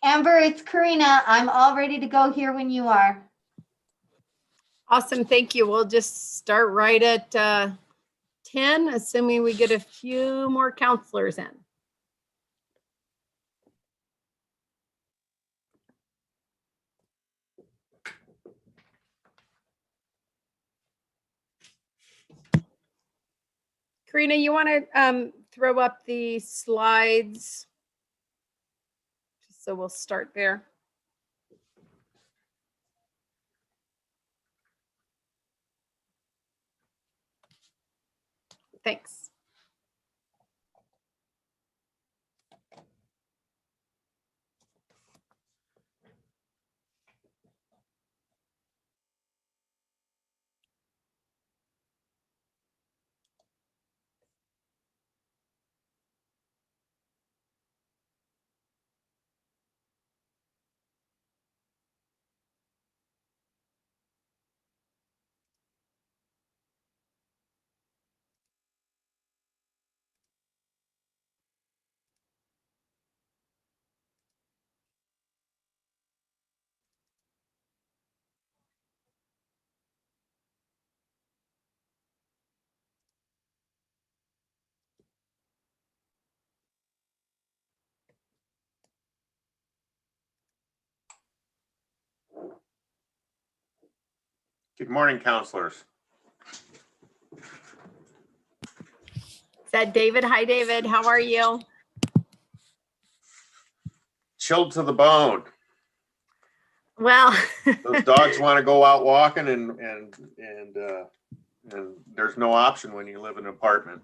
Amber, it's Karina. I'm all ready to go here when you are. Awesome, thank you. We'll just start right at 10, assuming we get a few more counselors in. Karina, you want to throw up the slides? So we'll start there. Thanks. Good morning, counselors. Is that David? Hi, David. How are you? Chilled to the bone. Well, Those dogs want to go out walking, and there's no option when you live in an apartment.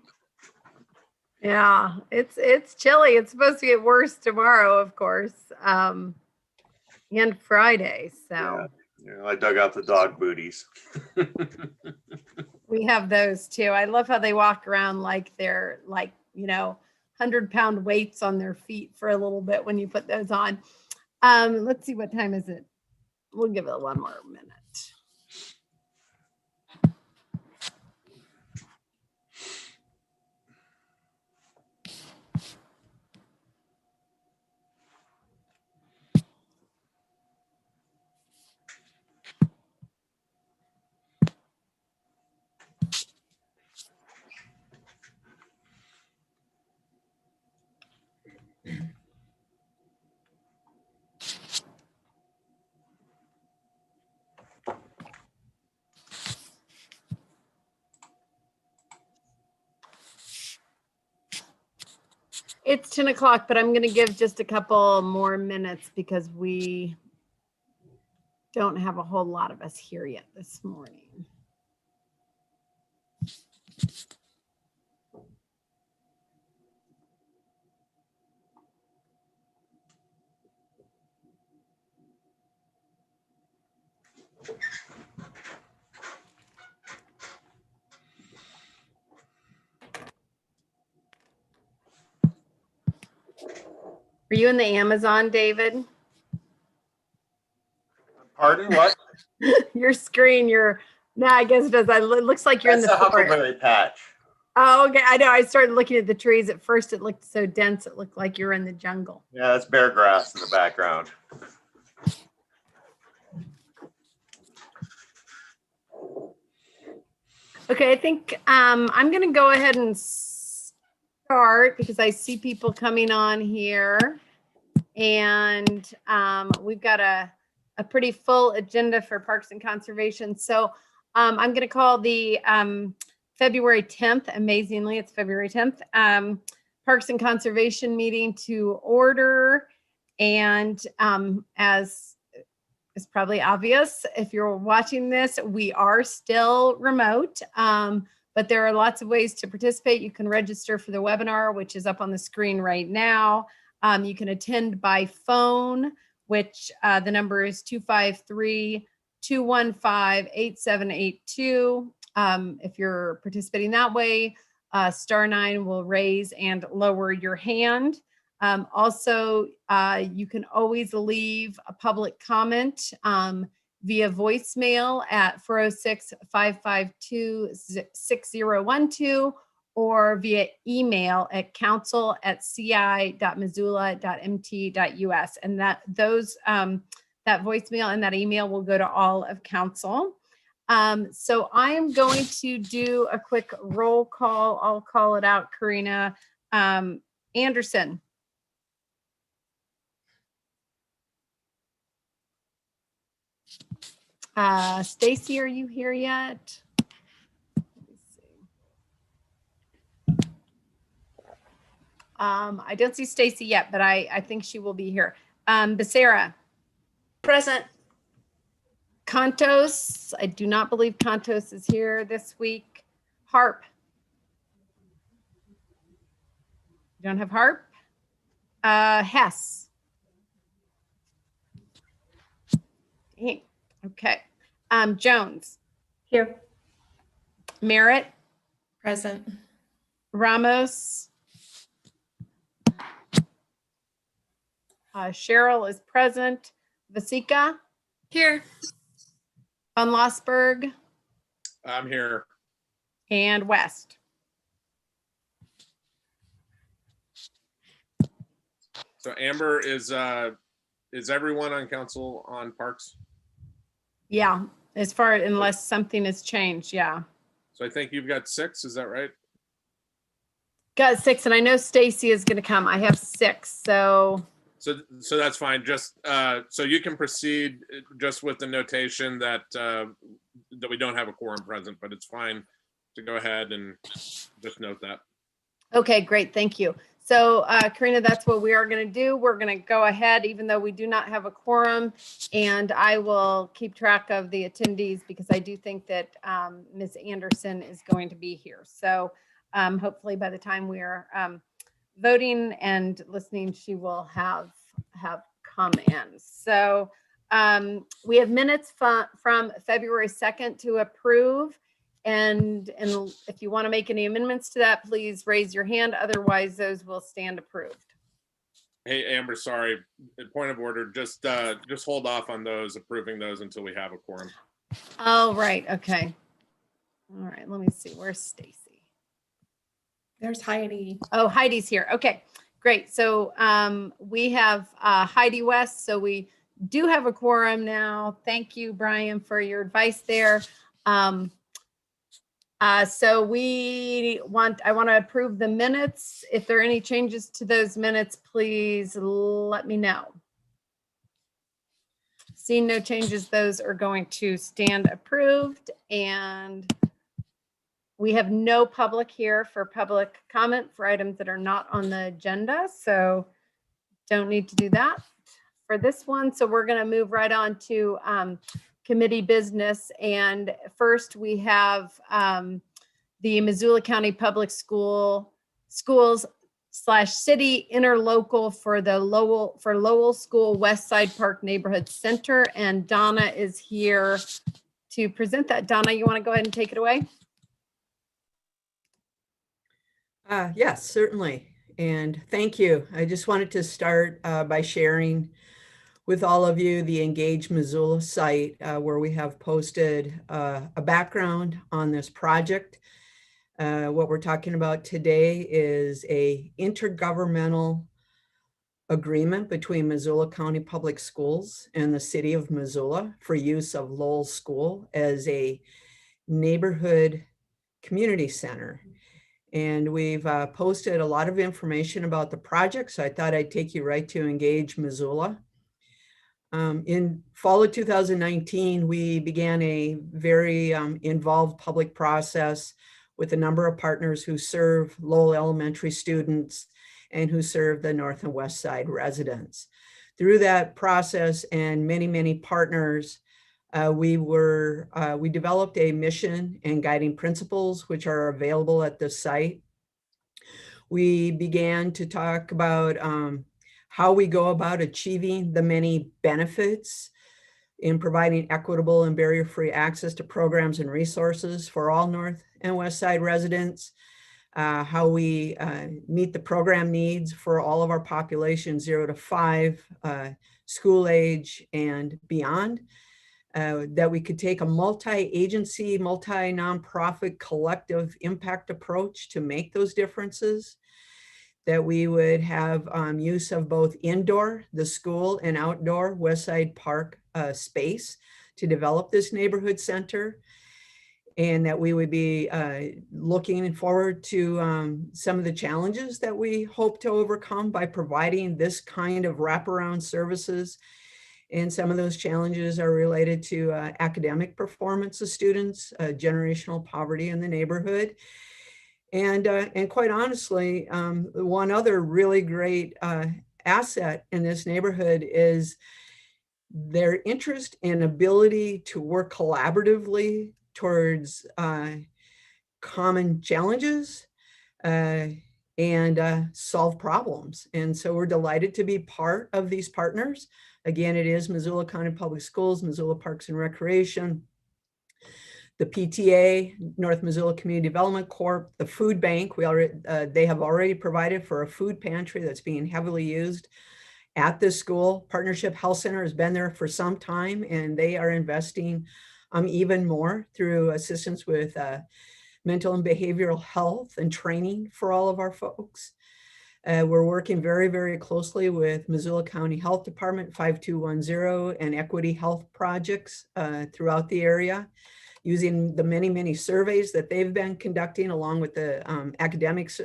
yeah, it's chilly. It's supposed to get worse tomorrow, of course, and Friday. So yeah, I dug out the dog booties. we have those too. I love how they walk around like they're 100-pound weights on their feet for a little bit when you put those on. Let's see, what time is it? We'll give it one more minute. It's 10 o'clock, but I'm going to give just a couple more minutes because we don't have a whole lot of us here yet this morning. Are you in the Amazon, David? Pardon, what? Your screen, no, I guess it does. It looks like you're in the That's a forest. huckleberry patch. Oh, okay. I know. I started looking at the trees. At first, it looked so dense. It looked like you were in the jungle. Yeah, that's bear grass in the background. Okay, I think I'm going to go ahead and start because I see people coming on here. And we've got a pretty full agenda for Parks and Conservation. So I'm going to call the February 10th, amazingly, it's February 10th, Parks and Conservation meeting to order. And as is probably obvious, if you're watching this, we are still remote, but there are lots of ways to participate. You can register for the webinar, which is up on the screen right now. You can attend by phone, which the number is 253-215-8782. If you're participating that way, *9 will raise and lower your hand. Also, you can always leave a public comment via voicemail at 406-552-6012, or via email at council@ci.missoula.mt.us. And that voicemail and that email will go to all of council. So I am going to do a quick roll call. I'll call it out, Karina. Anderson. Stacy, are you here yet? Let me see. I don't see Stacy yet, but I think she will be here. Becerra. Present. Contos. I do not believe Contos is here this week. Harp. You don't have Harp? Hess. Okay. Jones. Here. Merritt. Present. Ramos. Cheryl is present. Vasika. Here. Von Lossberg. I'm here. And West. So Amber, is everyone on council on parks? Yeah, as far unless something has changed, yeah. So I think you've got 6, is that right? Got 6, and I know Stacy is going to come. I have 6, so So that's fine. Just so you can proceed just with the notation that that we don't have a quorum present, but it's fine to go ahead and just note that. okay, great, thank you. So Karina, that's what we are going to do. We're going to go ahead, even though we do not have a quorum, and I will keep track of the attendees because I do think that Ms. Anderson is going to be here. So hopefully by the time we are voting and listening, she will have come in. So we have minutes from February 2nd to approve. And if you want to make any amendments to that, please raise your hand. Otherwise, those will stand approved. Hey, Amber, sorry. Point of order, just hold off on those, approving those until we have a quorum. Oh, right. Okay. All right. Let me see. Where's Stacy? There's Heidi. Oh, Heidi's here. Okay, great. So we have Heidi West. So we do have a quorum now. Thank you, Brian, for your advice there. So I want to approve the minutes. If there are any changes to those minutes, please let me know. Seeing no changes, those are going to stand approved. And we have no public here for public comment for items that are not on the agenda. So don't need to do that for this one. So we're going to move right on to committee business. And first we have the Missoula County Public Schools / City Interlocal for the Lowell School West Side Park Neighborhood Center. And Donna is here to present that. Donna, you want to go ahead and take it away? Yes, certainly. And thank you. I just wanted to start by sharing with all of you the Engage Missoula site where we have posted a background on this project. What we're talking about today is a intergovernmental agreement between Missoula County Public Schools and the city of Missoula for use of Lowell School as a neighborhood community center. And we've posted a lot of information about the project, so I thought I'd take you right to Engage Missoula. In fall of 2019, we began a very involved public process with a number of partners who serve Lowell Elementary students and who serve the North and West Side residents. Through that process and many, many partners, we developed a mission and guiding principles, which are available at the site. We began to talk about how we go about achieving the many benefits in providing equitable and barrier-free access to programs and resources for all North and West Side residents, how we meet the program needs for all of our population 0 to 5, school age and beyond. that we could take a multi-agency, multi-nonprofit collective impact approach to make those differences, that we would have use of both indoor, the school, and outdoor Westside Park space to develop this neighborhood center, and that we would be looking forward to some of the challenges that we hope to overcome by providing this kind of wraparound services. And some of those challenges are related to academic performance of students, generational poverty in the neighborhood. And quite honestly, one other really great asset in this neighborhood is their interest and ability to work collaboratively towards common challenges and solve problems. And so we're delighted to be part of these partners. Again, it is Missoula County Public Schools, Missoula Parks and Recreation, the PTA, North Missoula Community Development Corp, the food bank. They have already provided for a food pantry that's being heavily used at this school. Partnership Health Center has been there for some time, and they are investing even more through assistance with mental and behavioral health and training for all of our folks. We're working very, very closely with Missoula County Health Department, 5210, and Equity Health Projects throughout the area, using the many, many surveys that they've been conducting, along with the academics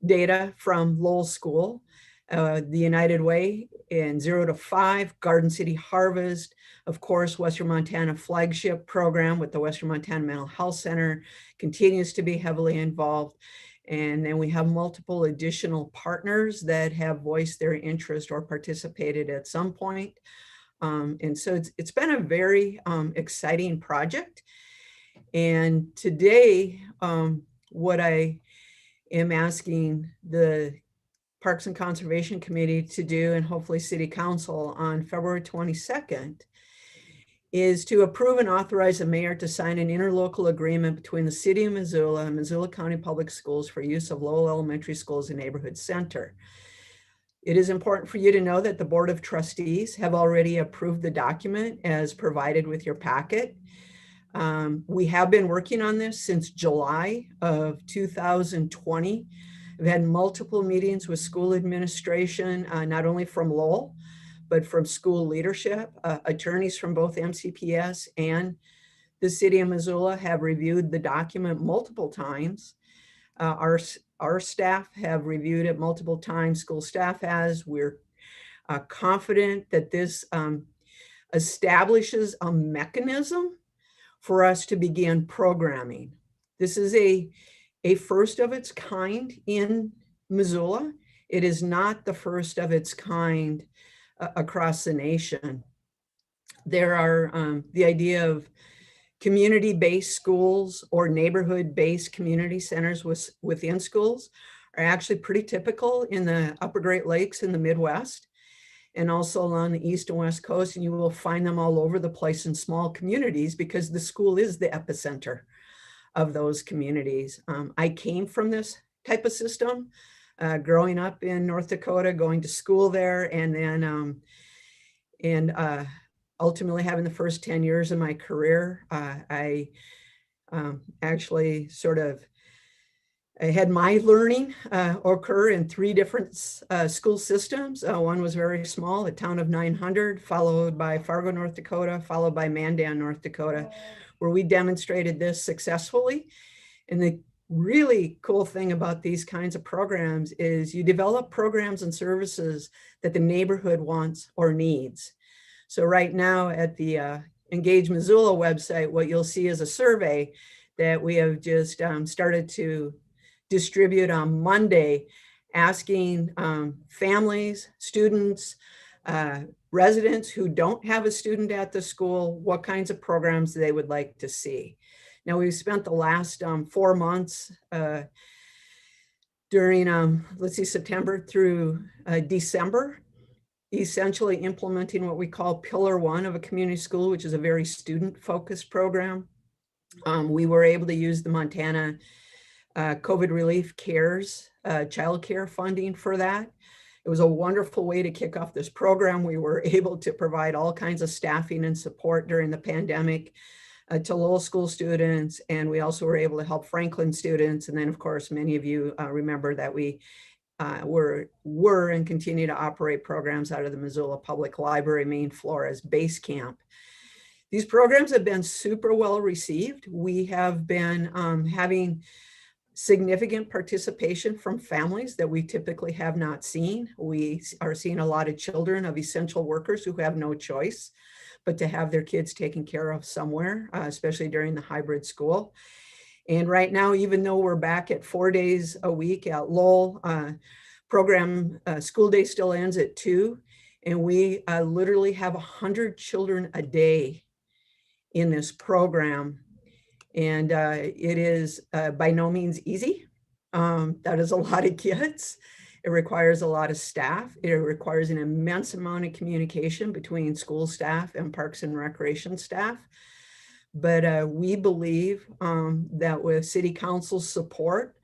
data from Lowell School, the United Way in 0 to 5, Garden City Harvest, of course, Western Montana flagship program with the Western Montana Mental Health Center continues to be heavily involved. And then we have multiple additional partners that have voiced their interest or participated at some point. And so it's been a very exciting project. And today, what I am asking the Parks and Conservation Committee to do, and hopefully City Council on February 22nd, is to approve and authorize the mayor to sign an interlocal agreement between the City of Missoula and Missoula County Public Schools for use of Lowell Elementary School as a neighborhood center. It is important for you to know that the Board of Trustees have already approved the document as provided with your packet. We have been working on this since July of 2020. We've had multiple meetings with school administration, not only from Lowell, but from school leadership. Attorneys from both MCPS and the City of Missoula have reviewed the document multiple times. Our staff have reviewed it multiple times. School staff has. We're confident that this establishes a mechanism for us to begin programming. This is a first of its kind in Missoula. It is not the first of its kind across the nation. There are the idea of community-based schools or neighborhood-based community centers within schools are actually pretty typical in the Upper Great Lakes in the Midwest, and also along the East and West Coast. And you will find them all over the place in small communities because the school is the epicenter of those communities. I came from this type of system, growing up in North Dakota, going to school there, and then ultimately having the first 10 years of my career. I actually I had my learning occur in 3 different school systems. One was very small, a town of 900, followed by Fargo, North Dakota, followed by Mandan, North Dakota, where we demonstrated this successfully. And the really cool thing about these kinds of programs is you develop programs and services that the neighborhood wants or needs. So right now at the Engage Missoula website, what you'll see is a survey that we have just started to distribute on Monday, asking families, students, residents who don't have a student at the school, what kinds of programs they would like to see. Now, we've spent the last 4 months during, September through December, essentially implementing what we call Pillar 1 of a community school, which is a very student-focused program. We were able to use the Montana COVID Relief CARES child care funding for that. It was a wonderful way to kick off this program. We were able to provide all kinds of staffing and support during the pandemic to Lowell School students. And we also were able to help Franklin students. And then, of course, many of you remember that we were and continue to operate programs out of the Missoula Public Library main floor as base camp. These programs have been super well received. We have been having significant participation from families that we typically have not seen. We are seeing a lot of children of essential workers who have no choice but to have their kids taken care of somewhere, especially during the hybrid school. And right now, even though we're back at 4 days a week at Lowell, program school day still ends at 2, and we literally have 100 children a day in this program. And it is by no means easy. That is a lot of kids. It requires a lot of staff. It requires an immense amount of communication between school staff and Parks and Recreation staff. But we believe that with City Council's support,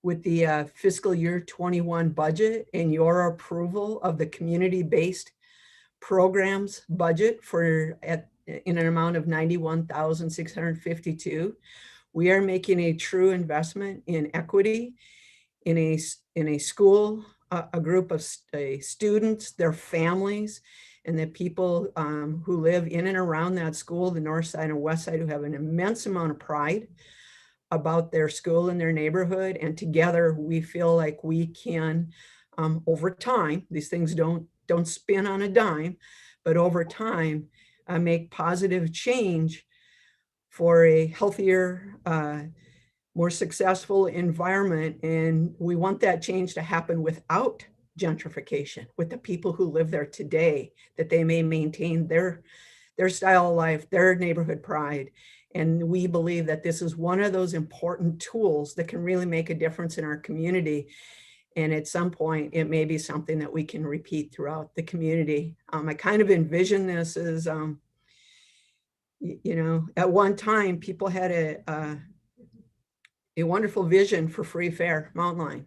with the fiscal year 21 budget and your approval of the community-based programs budget in an amount of $91,652, we are making a true investment in equity in a school, a group of students, their families, and the people who live in and around that school, the north side and west side, who have an immense amount of pride about their school and their neighborhood. And together we feel like we can, over time, these things don't spin on a dime, but over time, make positive change for a healthier, more successful environment. And we want that change to happen without gentrification, with the people who live there today, that they may maintain their style of life, their neighborhood pride. And we believe that this is one of those important tools that can really make a difference in our community. And at some point, it may be something that we can repeat throughout the community. I kind of envision this as, at one time, people had a wonderful vision for free fare mountain line,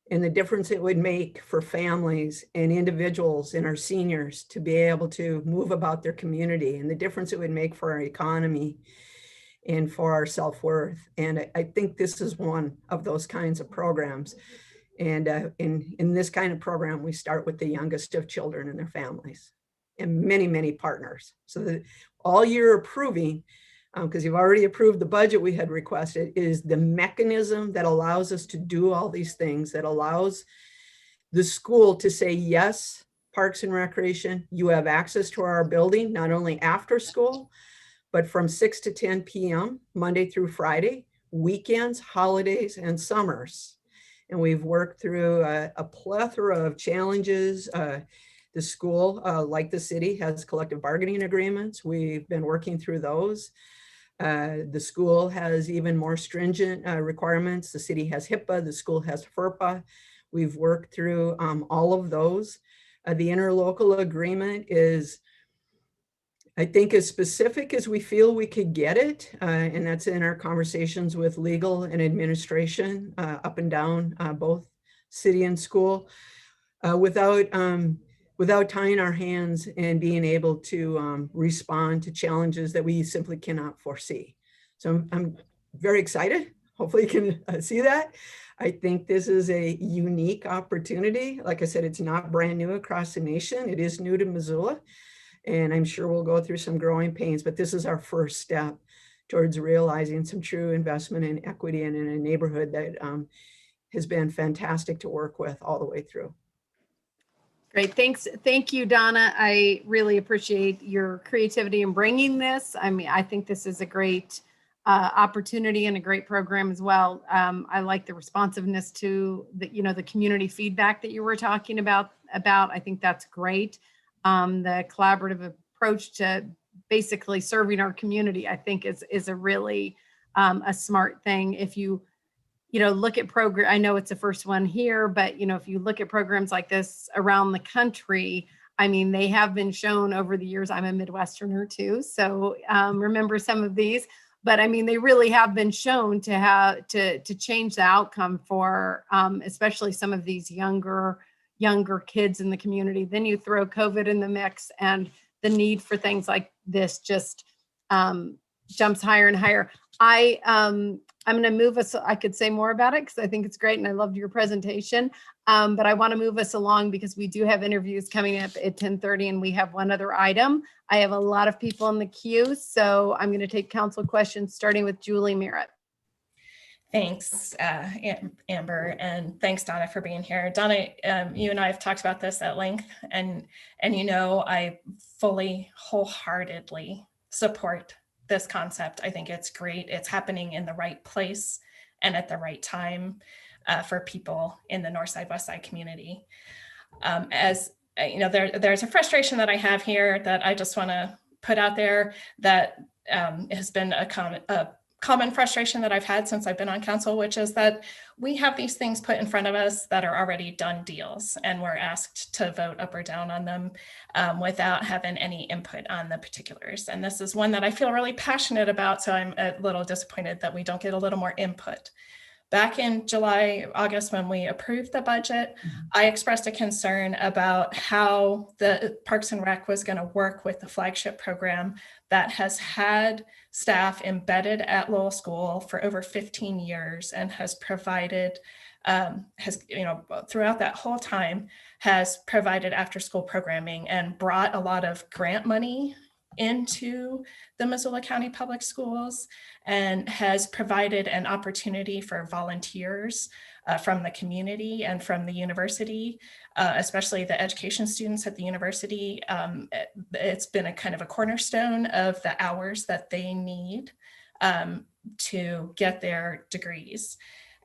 and the difference it would make for families and individuals and our seniors to be able to move about their community, and the difference it would make for our economy and for our self-worth. And I think this is one of those kinds of programs. And in this kind of program, we start with the youngest of children and their families and many, many partners. So that all you're approving, because you've already approved the budget we had requested, is the mechanism that allows us to do all these things, that allows the school to say, yes, Parks and Recreation, you have access to our building, not only after school, but from 6 to 10 p.m., Monday through Friday, weekends, holidays, and summers. And we've worked through a plethora of challenges. The school, like the city, has collective bargaining agreements. We've been working through those. The school has even more stringent requirements. The city has HIPAA, the school has FERPA. We've worked through all of those. The interlocal agreement is, I think, as specific as we feel we could get it. And that's in our conversations with legal and administration up and down both city and school, without tying our hands and being able to respond to challenges that we simply cannot foresee. So I'm very excited. Hopefully you can see that. I think this is a unique opportunity. Like I said, it's not brand new across the nation. It is new to Missoula. And I'm sure we'll go through some growing pains, but this is our first step towards realizing some true investment in equity and in a neighborhood that has been fantastic to work with all the way through. Great. Thanks. Thank you, Donna. I really appreciate your creativity in bringing this. I mean, I think this is a great opportunity and a great program as well. I like the responsiveness to the community feedback that you were talking about. I think that's great. The collaborative approach to basically serving our community, I think is a really a smart thing. If you look at program, I know it's the first one here, but if you look at programs like this around the country, I mean, they have been shown over the years. I'm a Midwesterner too, so remember some of these, but I mean, they really have been shown to change the outcome for especially some of these younger younger kids in the community. Then you throw COVID in the mix, and the need for things like this just jumps higher and higher. I'm going to move us. I could say more about it because I think it's great, and I loved your presentation. But I want to move us along because we do have interviews coming up at 10:30, and we have one other item. I have a lot of people in the queue, so I'm going to take council questions, starting with Julie Merritt. Thanks, Amber, and thanks, Donna, for being here. Donna, you and I have talked about this at length, and you know I fully, wholeheartedly support this concept. I think it's great. It's happening in the right place and at the right time for people in the North Side, West Side community. As you know, there's a frustration that I have here that I just want to put out there that has been a common frustration that I've had since I've been on council, which is that we have these things put in front of us that are already done deals, and we're asked to vote up or down on them without having any input on the particulars. And this is one that I feel really passionate about, so I'm a little disappointed that we don't get a little more input. Back in July, August, when we approved the budget, I expressed a concern about how the Parks and Rec was going to work with the flagship program that has had staff embedded at Lowell School for over 15 years and has provided, throughout that whole time, has provided after-school programming and brought a lot of grant money into the Missoula County Public Schools, and has provided an opportunity for volunteers from the community and from the university, especially the education students at the university. It's been a kind of a cornerstone of the hours that they need to get their degrees.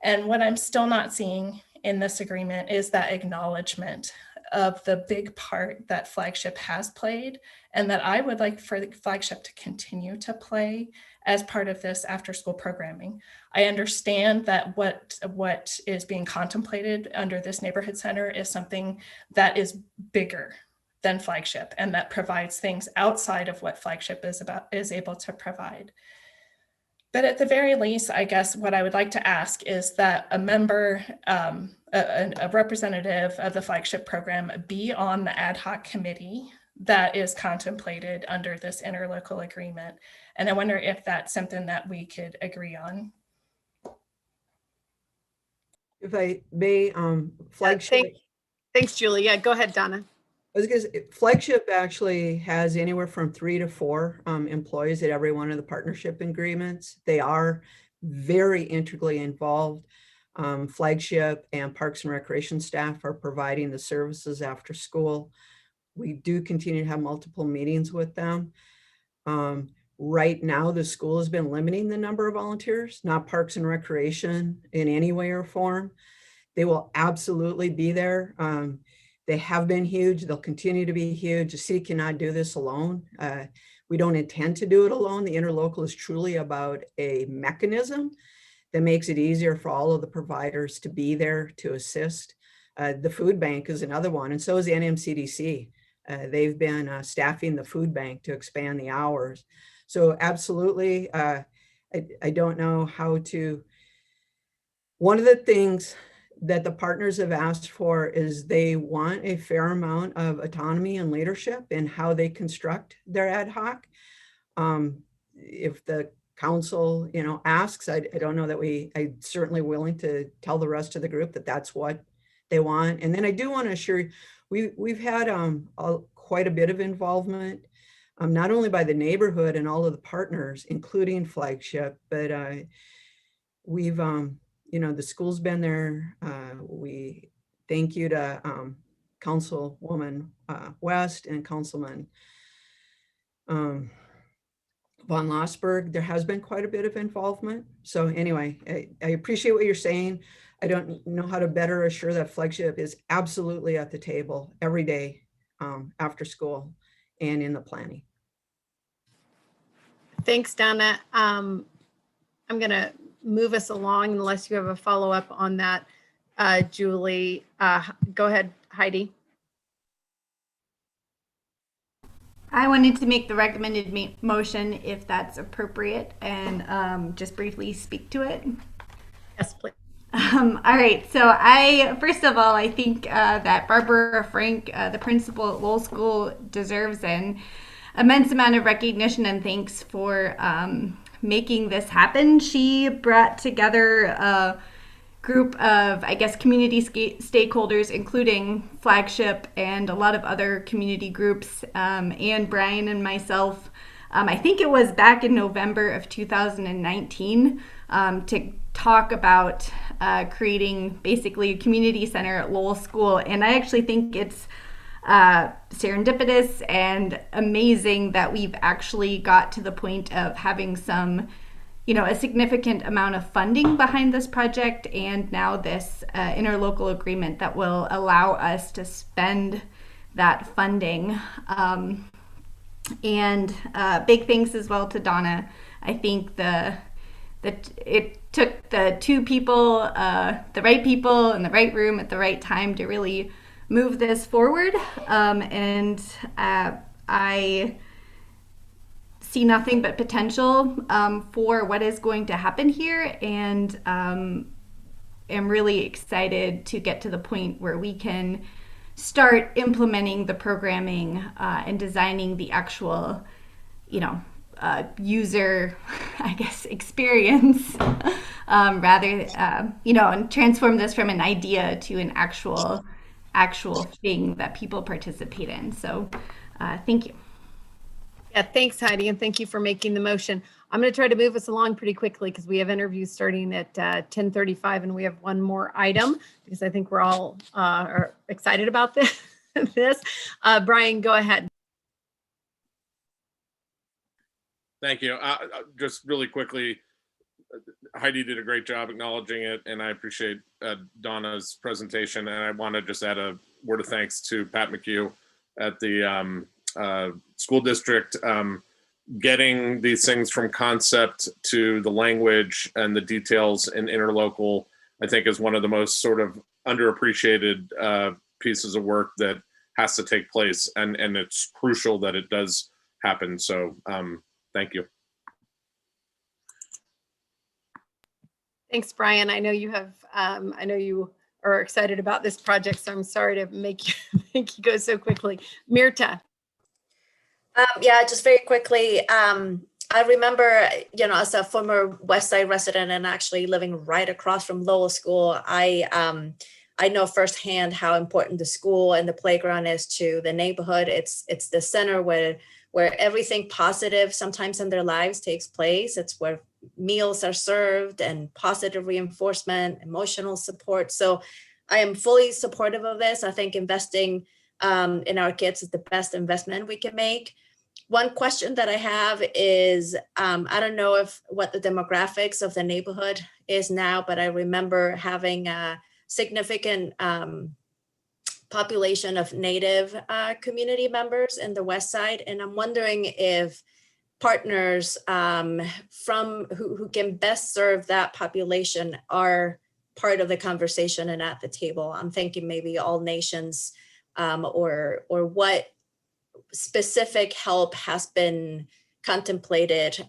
And what I'm still not seeing in this agreement is that acknowledgement of the big part that Flagship has played, and that I would like for the Flagship to continue to play as part of this after-school programming. I understand that what is being contemplated under this neighborhood center is something that is bigger than Flagship, and that provides things outside of what Flagship is able to provide. But at the very least, I guess what I would like to ask is that a member, a representative of the Flagship program be on the ad hoc committee that is contemplated under this interlocal agreement. And I wonder if that's something that we could agree on. If I may, Flagship. Thanks, Julie. Yeah, go ahead, Donna. I was gonna say, Flagship actually has anywhere from 3 to 4 employees at every one of the partnership agreements. They are very integrally involved. Flagship and Parks and Recreation staff are providing the services after school. We do continue to have multiple meetings with them. Right now, the school has been limiting the number of volunteers, not Parks and Recreation in any way or form. They will absolutely be there. They have been huge. They'll continue to be huge. The city cannot do this alone. We don't intend to do it alone. The interlocal is truly about a mechanism that makes it easier for all of the providers to be there to assist. The food bank is another one, and so is the NMCDC. They've been staffing the food bank to expand the hours. So absolutely, I don't know how to. One of the things that the partners have asked for is they want a fair amount of autonomy and leadership in how they construct their ad hoc. If the council, asks, I don't know that I'm certainly willing to tell the rest of the group that that's what they want. And then I do want to assure you, we've had quite a bit of involvement, not only by the neighborhood and all of the partners, including Flagship, but we've, the school's been there. We thank you to Councilwoman West and Councilman von Lossberg. There has been quite a bit of involvement. So anyway, I appreciate what you're saying. I don't know how to better assure that Flagship is absolutely at the table every day after school and in the planning. Thanks, Donna. I'm going to move us along unless you have a follow-up on that, Julie. Go ahead, Heidi. I wanted to make the recommended motion if that's appropriate and just briefly speak to it. Yes, please. All right. So first of all, I think that Barbara Frank, the principal at Lowell School, deserves an immense amount of recognition and thanks for making this happen. She brought together a group of, I guess, community stakeholders, including Flagship and a lot of other community groups, and Brian and myself. I think it was back in November of 2019 to talk about creating basically a community center at Lowell School. And I actually think it's serendipitous and amazing that we've actually got to the point of having some, a significant amount of funding behind this project, and now this interlocal agreement that will allow us to spend that funding. And big thanks as well to Donna. I think that it took the two people, the right people in the right room at the right time to really move this forward. And I see nothing but potential for what is going to happen here, and am really excited to get to the point where we can start implementing the programming and designing the actual, user, I guess, experience, rather, and transform this from an idea to an actual thing that people participate in. So thank you. Yeah, thanks, Heidi, and thank you for making the motion. I'm going to try to move us along pretty quickly because we have interviews starting at 10:35, and we have one more item because I think we're all are excited about this. Brian, go ahead. Thank you. Just really quickly, Heidi did a great job acknowledging it, and I appreciate Donna's presentation. And I want to just add a word of thanks to Pat McHugh at the school district. Getting these things from concept to the language and the details in interlocal, I think, is one of the most sort of underappreciated pieces of work that has to take place, and it's crucial that it does happen. So thank you. Thanks, Brian. I know you have. I know you are excited about this project, so I'm sorry to make you go so quickly. Mirta. Yeah, just very quickly. I remember, as a former West Side resident and actually living right across from Lowell School, I know firsthand how important the school and the playground is to the neighborhood. It's the center where everything positive sometimes in their lives takes place. It's where meals are served and positive reinforcement, emotional support. So I am fully supportive of this. I think investing in our kids is the best investment we can make. One question that I have is, I don't know what the demographics of the neighborhood is now, but I remember having a significant population of Native community members in the West Side. And I'm wondering if partners from who can best serve that population are part of the conversation and at the table. I'm thinking maybe All Nations or what specific help has been contemplated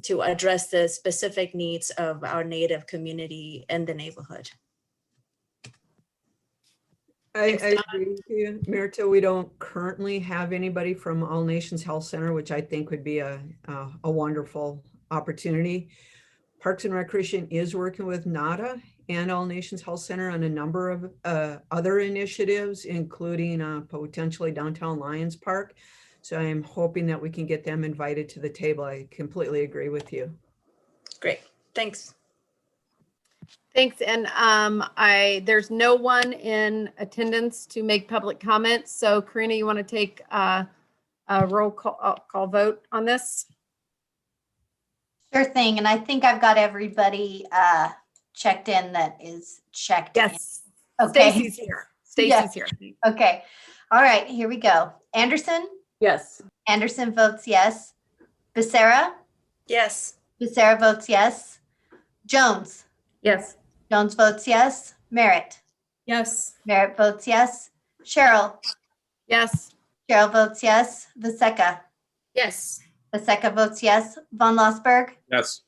to address the specific needs of our Native community in the neighborhood. I agree with you, Mirta. We don't currently have anybody from All Nations Health Center, which I think would be a wonderful opportunity. Parks and Recreation is working with NADA and All Nations Health Center on a number of other initiatives, including potentially downtown Lions Park. So I'm hoping that we can get them invited to the table. I completely agree with you. Great, thanks. Thanks. And there's no one in attendance to make public comments. So Karina, you want to take a roll call vote on this? Sure thing. And I think I've got everybody checked in that is checked in. Yes. Okay. Stacy's here. Stacy's Yes. here. Okay. All right, here we go. Anderson? Yes. Anderson votes yes. Becerra? Yes. Becerra votes yes. Jones? Yes. Jones votes yes. Merritt? Yes. Merritt votes yes. Cheryl? Yes. Cheryl votes yes. Vaseka? Yes. Vaseka votes yes. Von Lossberg? Yes.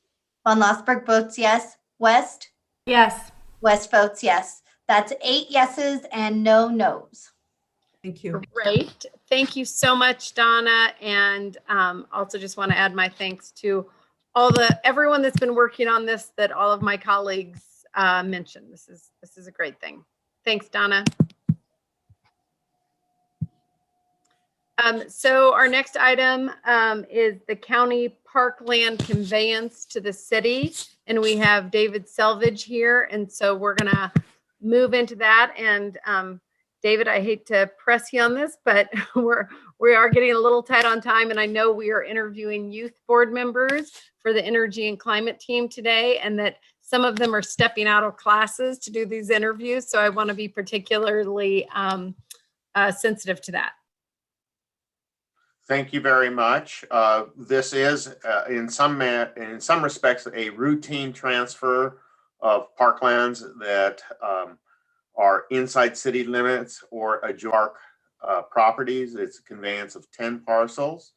Von Lossberg votes yes. West? Yes. West votes yes. That's 8 yeses and no nos. Thank you. Great. Thank you so much, Donna. And also just want to add my thanks to everyone that's been working on this, that all of my colleagues mentioned. This is a great thing. Thanks, Donna. So our next item is the county parkland conveyance to the city. And we have David Selvage here. And so we're going to move into that. And David, I hate to press you on this, but we are getting a little tight on time. And I know we are interviewing youth board members for the energy and climate team today, and that some of them are stepping out of classes to do these interviews. So I want to be particularly sensitive to that. Thank you very much. This is, in some respects, a routine transfer of parklands that are inside city limits or adjoining properties. It's a conveyance of 10 parcels.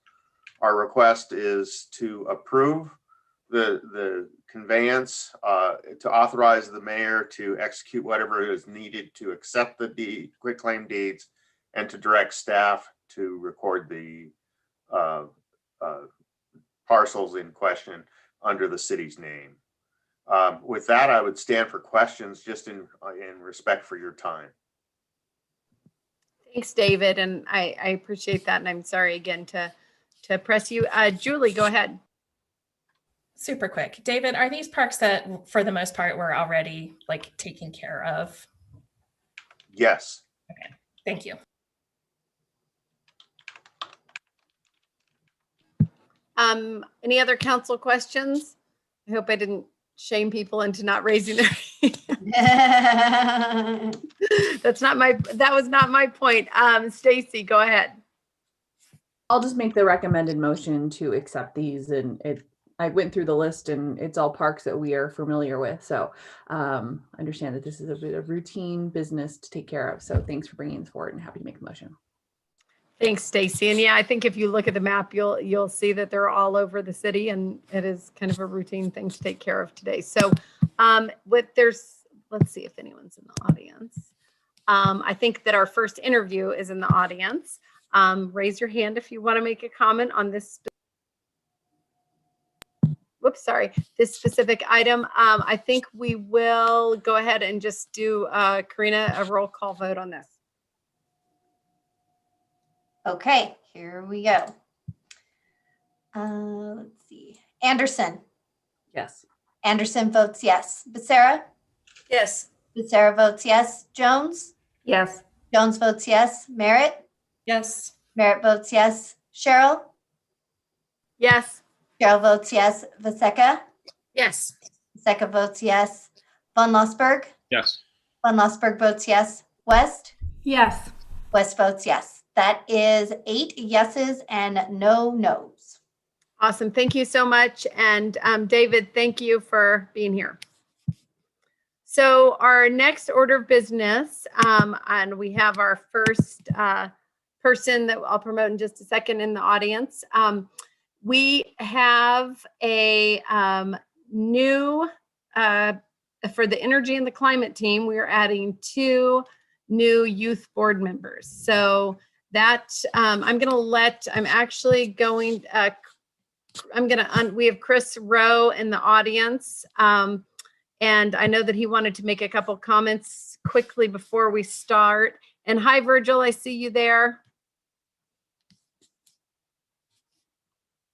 Our request is to approve the conveyance, to authorize the mayor to execute whatever is needed to accept the quitclaim deeds, and to direct staff to record the parcels in question under the city's name. With that, I would stand for questions, just in respect for your time. Thanks, David. And I appreciate that. And I'm sorry again to press you. Julie, go ahead. Super quick. David, are these parks that for the most part were already like taken care of? Yes. Okay, thank you. Any other council questions? I hope I didn't shame people into not raising their hand. That was not my point. Stacy, go ahead. I'll just make the recommended motion to accept these, and I went through the list and it's all parks that we are familiar with. So understand that this is a bit of routine business to take care of. So thanks for bringing this forward, and happy to make a motion. Thanks, Stacy. And yeah, I think if you look at the map, you'll see that they're all over the city, and it is kind of a routine thing to take care of today. So let's see if anyone's in the audience. I think that our first interview is in the audience. Raise your hand if you want to make a comment on this. This specific item. I think we will go ahead and just do, Karina, a roll call vote on this. Okay, here we go. Let's see. Anderson. Yes. Anderson votes yes. Becerra. Yes. Becerra votes yes. Jones. Yes. Jones votes yes. Merritt. Yes. Merritt votes yes. Cheryl. Yes. Cheryl votes yes. Vaseka. Yes. Vaseka votes yes. Von Lossberg. Yes. Von Lossberg votes yes. West. Yes. West votes yes. That is 8 yeses and no nos. Awesome. Thank you so much. And David, thank you for being here. So our next order of business, and we have our first person that I'll promote in just a second in the audience. We have a new, for the energy and the climate team, we are adding 2 new youth board members. So that we have Chris Rowe in the audience. And I know that he wanted to make a couple comments quickly before we start. And hi, Virgil, I see you there.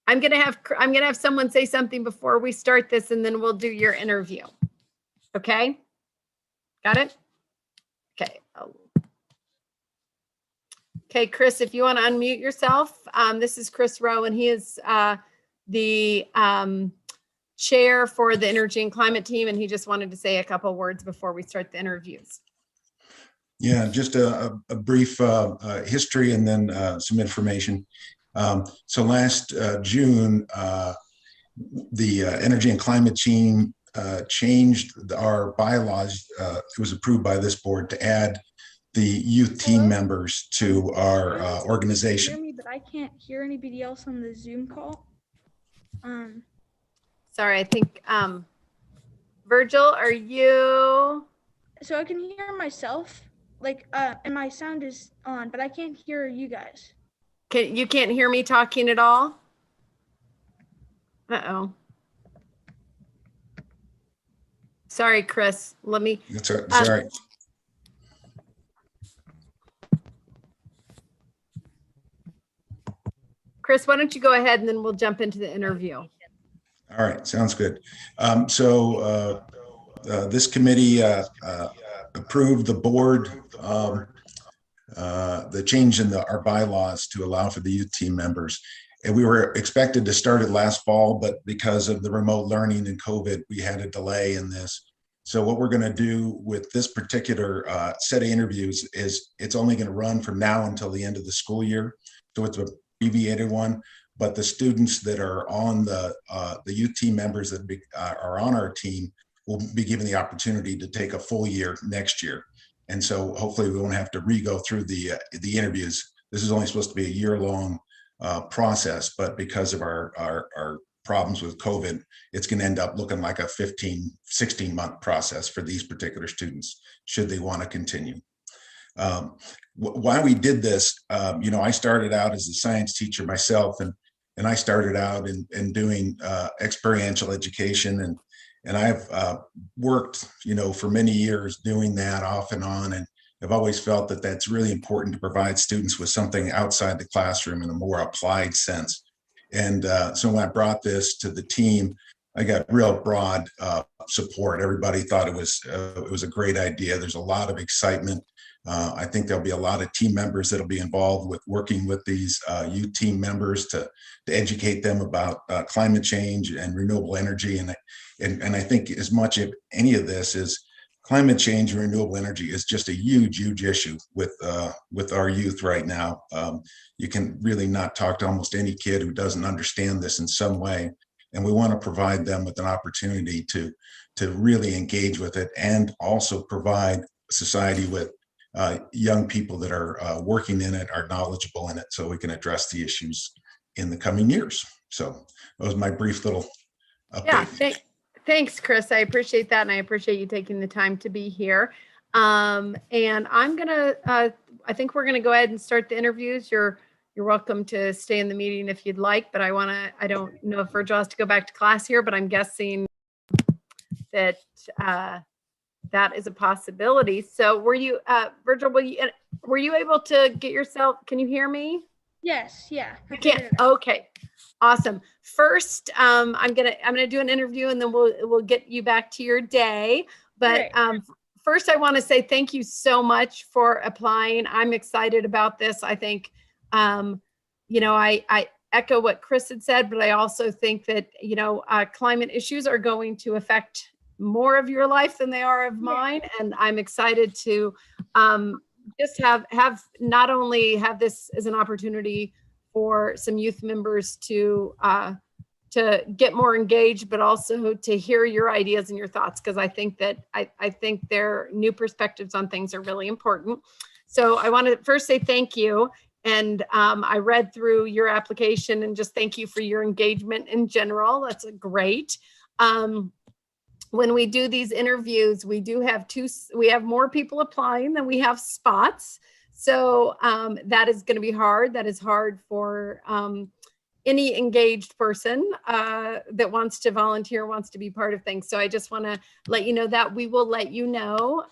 I'm gonna have someone say something before we start this, and then we'll do your interview. Okay? Got it? Okay. Okay, Chris, if you want to unmute yourself. This is Chris Rowe, and he is the chair for the energy and climate team, and he just wanted to say a couple words before we start the interviews. Yeah, just a brief history and then some information. So last June, the energy and climate team changed our bylaws. It was approved by this board to add the youth team members to our organization. Hear me, but I can't hear anybody else on the Zoom call. Sorry, I think Virgil, are you so I can hear myself, like, and my sound is on, but I can't hear you guys. You can't hear me talking at all? Uh-oh. Sorry, Chris. Let me. It's all right. Chris, why don't you go ahead and then we'll jump into the interview. All right, sounds good. This committee approved the board the change in our bylaws to allow for the youth team members. And we were expected to start it last fall, but because of the remote learning and COVID, we had a delay in this. So what we're going to do with this particular set of interviews is it's only going to run from now until the end of the school year. So it's an abbreviated one, but the students that are on the youth team members that are on our team will be given the opportunity to take a full year next year. And so hopefully we won't have to re-go through the interviews. This is only supposed to be a year-long process, but because of our problems with COVID, it's going to end up looking like a 16-month process for these particular students, should they want to continue. Why we did this, I started out as a science teacher myself, and I started out in doing experiential education, and I've worked, for many years doing that off and on, and I've always felt that that's really important to provide students with something outside the classroom in a more applied sense. And so when I brought this to the team, I got real broad support. Everybody thought it was a great idea. There's a lot of excitement. I think there'll be a lot of team members that'll be involved with working with these youth team members to educate them about climate change and renewable energy. And I think as much of any of this is climate change and renewable energy is just a huge, huge issue with our youth right now. You can really not talk to almost any kid who doesn't understand this in some way. And we want to provide them with an opportunity to really engage with it, and also provide society with young people that are working in it, are knowledgeable in it, so we can address the issues in the coming years. So that was my brief little update. Yeah, thanks, Chris. I appreciate that, and I appreciate you taking the time to be here. And I'm gonna, I think we're gonna go ahead and start the interviews. You're welcome to stay in the meeting if you'd like, but I don't know if Virgil has to go back to class here, but I'm guessing that that is a possibility. So were you, Virgil, were you able to get yourself, can you hear me? Yes, yeah. You can. Okay, awesome. First, I'm gonna do an interview, and then we'll get you back to your day. But first, I want to say thank you so much for applying. I'm excited about this. I think, I echo what Chris had said, but I also think that climate issues are going to affect more of your life than they are of mine, and I'm excited to just have not only have this as an opportunity for some youth members to get more engaged, but also to hear your ideas and your thoughts, because I think that I think their new perspectives on things are really important. So I want to first say thank you. And I read through your application, and just thank you for your engagement in general. That's great. When we do these interviews, we have more people applying than we have spots. So that is going to be hard. That is hard for any engaged person that wants to volunteer, wants to be part of things. So I just want to let you know that we will let you know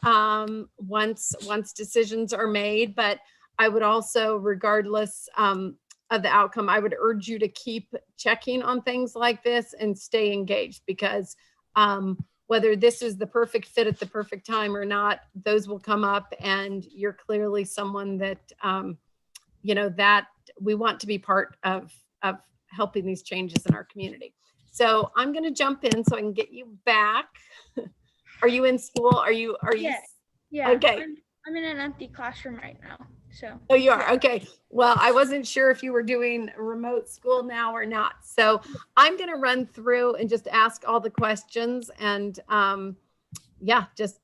once decisions are made. But I would also, regardless of the outcome, I would urge you to keep checking on things like this and stay engaged, because whether this is the perfect fit at the perfect time or not, those will come up, and you're clearly someone that, that we want to be part of helping these changes in our community. So I'm going to jump in so I can get you back. Are you in school? Are you? Yeah. Okay. I'm in an empty classroom right now. So. Oh, you are? Okay. Well, I wasn't sure if you were doing remote school now or not. So I'm going to run through and just ask all the questions, and just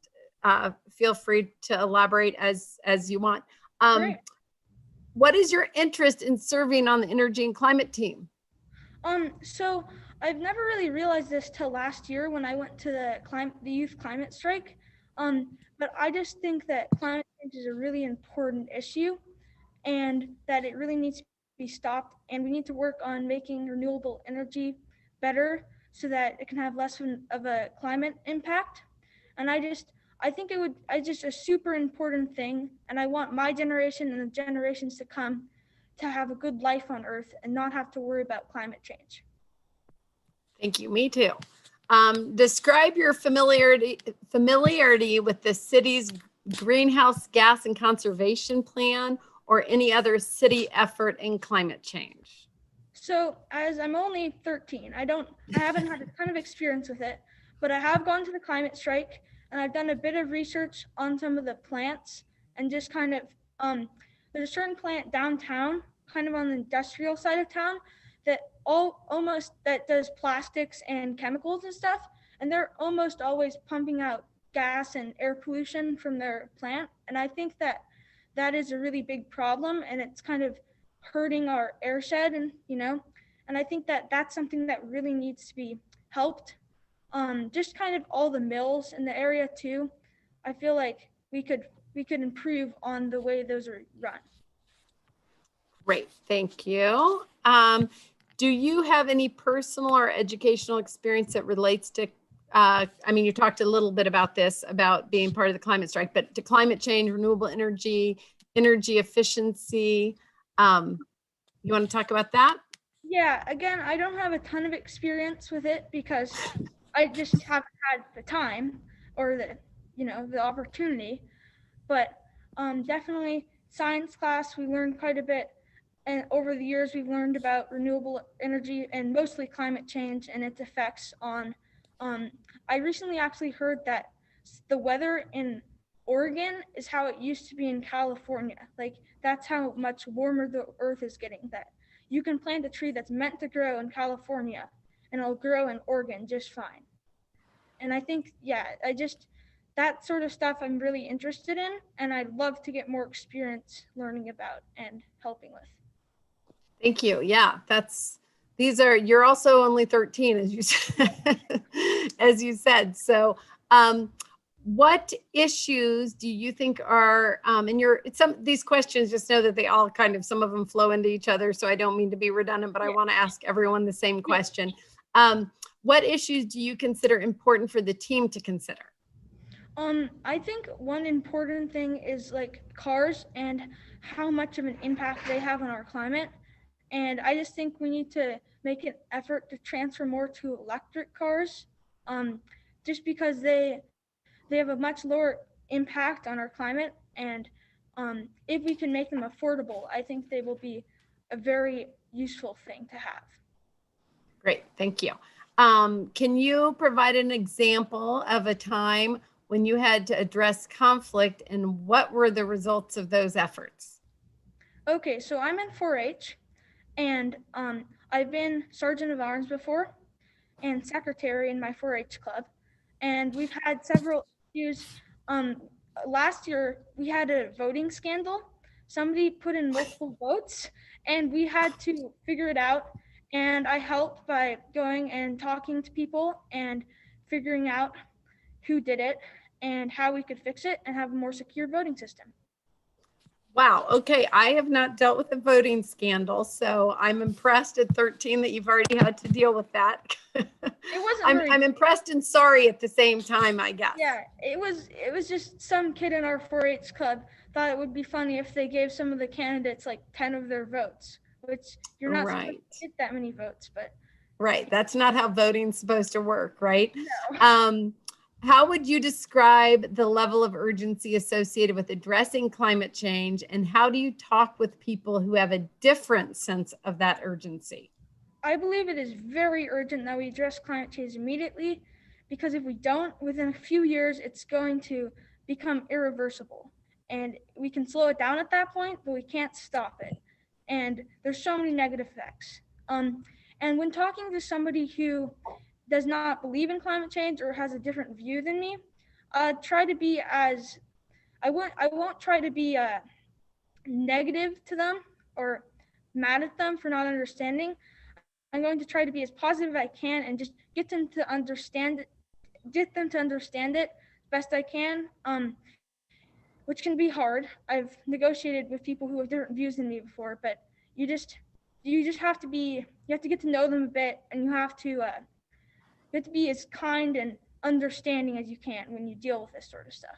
feel free to elaborate as you want. What is your interest in serving on the energy and climate team? So I've never really realized this till last year when I went to the youth climate strike. But I just think that climate change is a really important issue and that it really needs to be stopped. And we need to work on making renewable energy better so that it can have less of a climate impact. And I think it's just a super important thing. And I want my generation and the generations to come to have a good life on Earth and not have to worry about climate change. Thank you. Me too. Describe your familiarity with the city's greenhouse gas and conservation plan or any other city effort in climate change. So as I'm only 13, I haven't had a ton of experience with it, but I have gone to the climate strike and I've done a bit of research on some of the plants and just kind of, there's a certain plant downtown, kind of on the industrial side of town that that does plastics and chemicals and stuff. And they're almost always pumping out gas and air pollution from their plant. And I think that is a really big problem and it's kind of hurting our airshed and I think that's something that really needs to be helped. Just kind of all the mills in the area too. I feel like we could improve on the way those are run. Great, thank you. Do you have any personal or educational experience that relates to, I mean, you talked a little bit about this, about being part of the climate strike, but to climate change, renewable energy, energy efficiency. You want to talk about that? Yeah, again, I don't have a ton of experience with it because I just haven't had the time or the opportunity. But definitely science class, we learned quite a bit. And over the years, we've learned about renewable energy and mostly climate change and its effects on, I recently actually heard that the weather in Oregon is how it used to be in California. Like that's how much warmer the earth is getting, that you can plant a tree that's meant to grow in California and it'll grow in Oregon just fine. And I think, that sort of stuff I'm really interested in and I'd love to get more experience learning about and helping with. Thank you. Yeah, you're also only 13 as you said, as you said. So, what issues do you think are these questions, just know that they all some of them flow into each other. So I don't mean to be redundant, but I want to ask everyone the same question. What issues do you consider important for the team to consider? I think one important thing is like cars and how much of an impact they have on our climate. And I just think we need to make an effort to transfer more to electric cars, just because they have a much lower impact on our climate. And if we can make them affordable, I think they will be a very useful thing to have. Great, thank you. Can you provide an example of a time when you had to address conflict and what were the results of those efforts? Okay, so I'm in 4-H and I've been Sergeant of Arms before and secretary in my 4-H club. And we've had several issues. Last year, we had a voting scandal. Somebody put in multiple votes and we had to figure it out. And I helped by going and talking to people and figuring out who did it and how we could fix it and have a more secure voting system. Wow. Okay. I have not dealt with a voting scandal, so I'm impressed at 13 that you've already had to deal with that. It wasn't. I'm impressed and sorry at the same time, I guess. Yeah, it was just some kid in our 4-H club thought it would be funny if they gave some of the candidates like 10 of their votes, which you're not supposed to get that many votes, but. Right. That's not how voting's supposed to work, right? No. How would you describe the level of urgency associated with addressing climate change, and how do you talk with people who have a different sense of that urgency? I believe it is very urgent that we address climate change immediately, because if we don't, within a few years, it's going to become irreversible. And we can slow it down at that point, but we can't stop it. And there's so many negative effects. And when talking to somebody who does not believe in climate change or has a different view than me, I won't try to be negative to them or mad at them for not understanding. I'm going to try to be as positive as I can and just get them to understand it best I can, which can be hard. I've negotiated with people who have different views than me before, but you just have to get to know them a bit, and you have to be as kind and understanding as you can when you deal with this sort of stuff.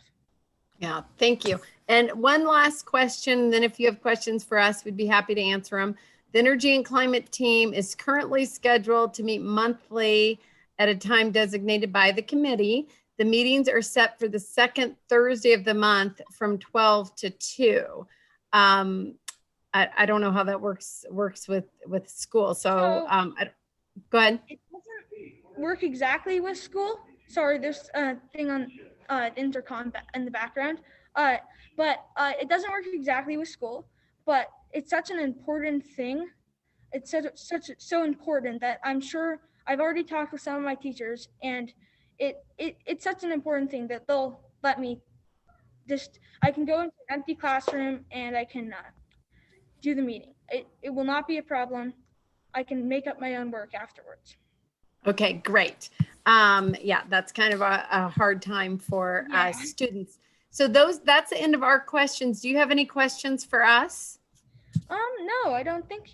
Yeah, thank you. And one last question, then if you have questions for us, we'd be happy to answer them. The Energy and Climate Team is currently scheduled to meet monthly at a time designated by the committee. The meetings are set for the second Thursday of the month from 12 to 2. I don't know how that works with school. So go ahead. It doesn't work exactly with school. Sorry, there's a thing on intercom in the background. But it doesn't work exactly with school. But it's such an important thing. It's so important that I'm sure I've already talked with some of my teachers, and it's such an important thing that they'll let me I can go into an empty classroom and I can do the meeting. It will not be a problem. I can make up my own work afterwards. Okay, great. Yeah, that's kind of a hard time for students. So that's the end of our questions. Do you have any questions for us? No, I don't think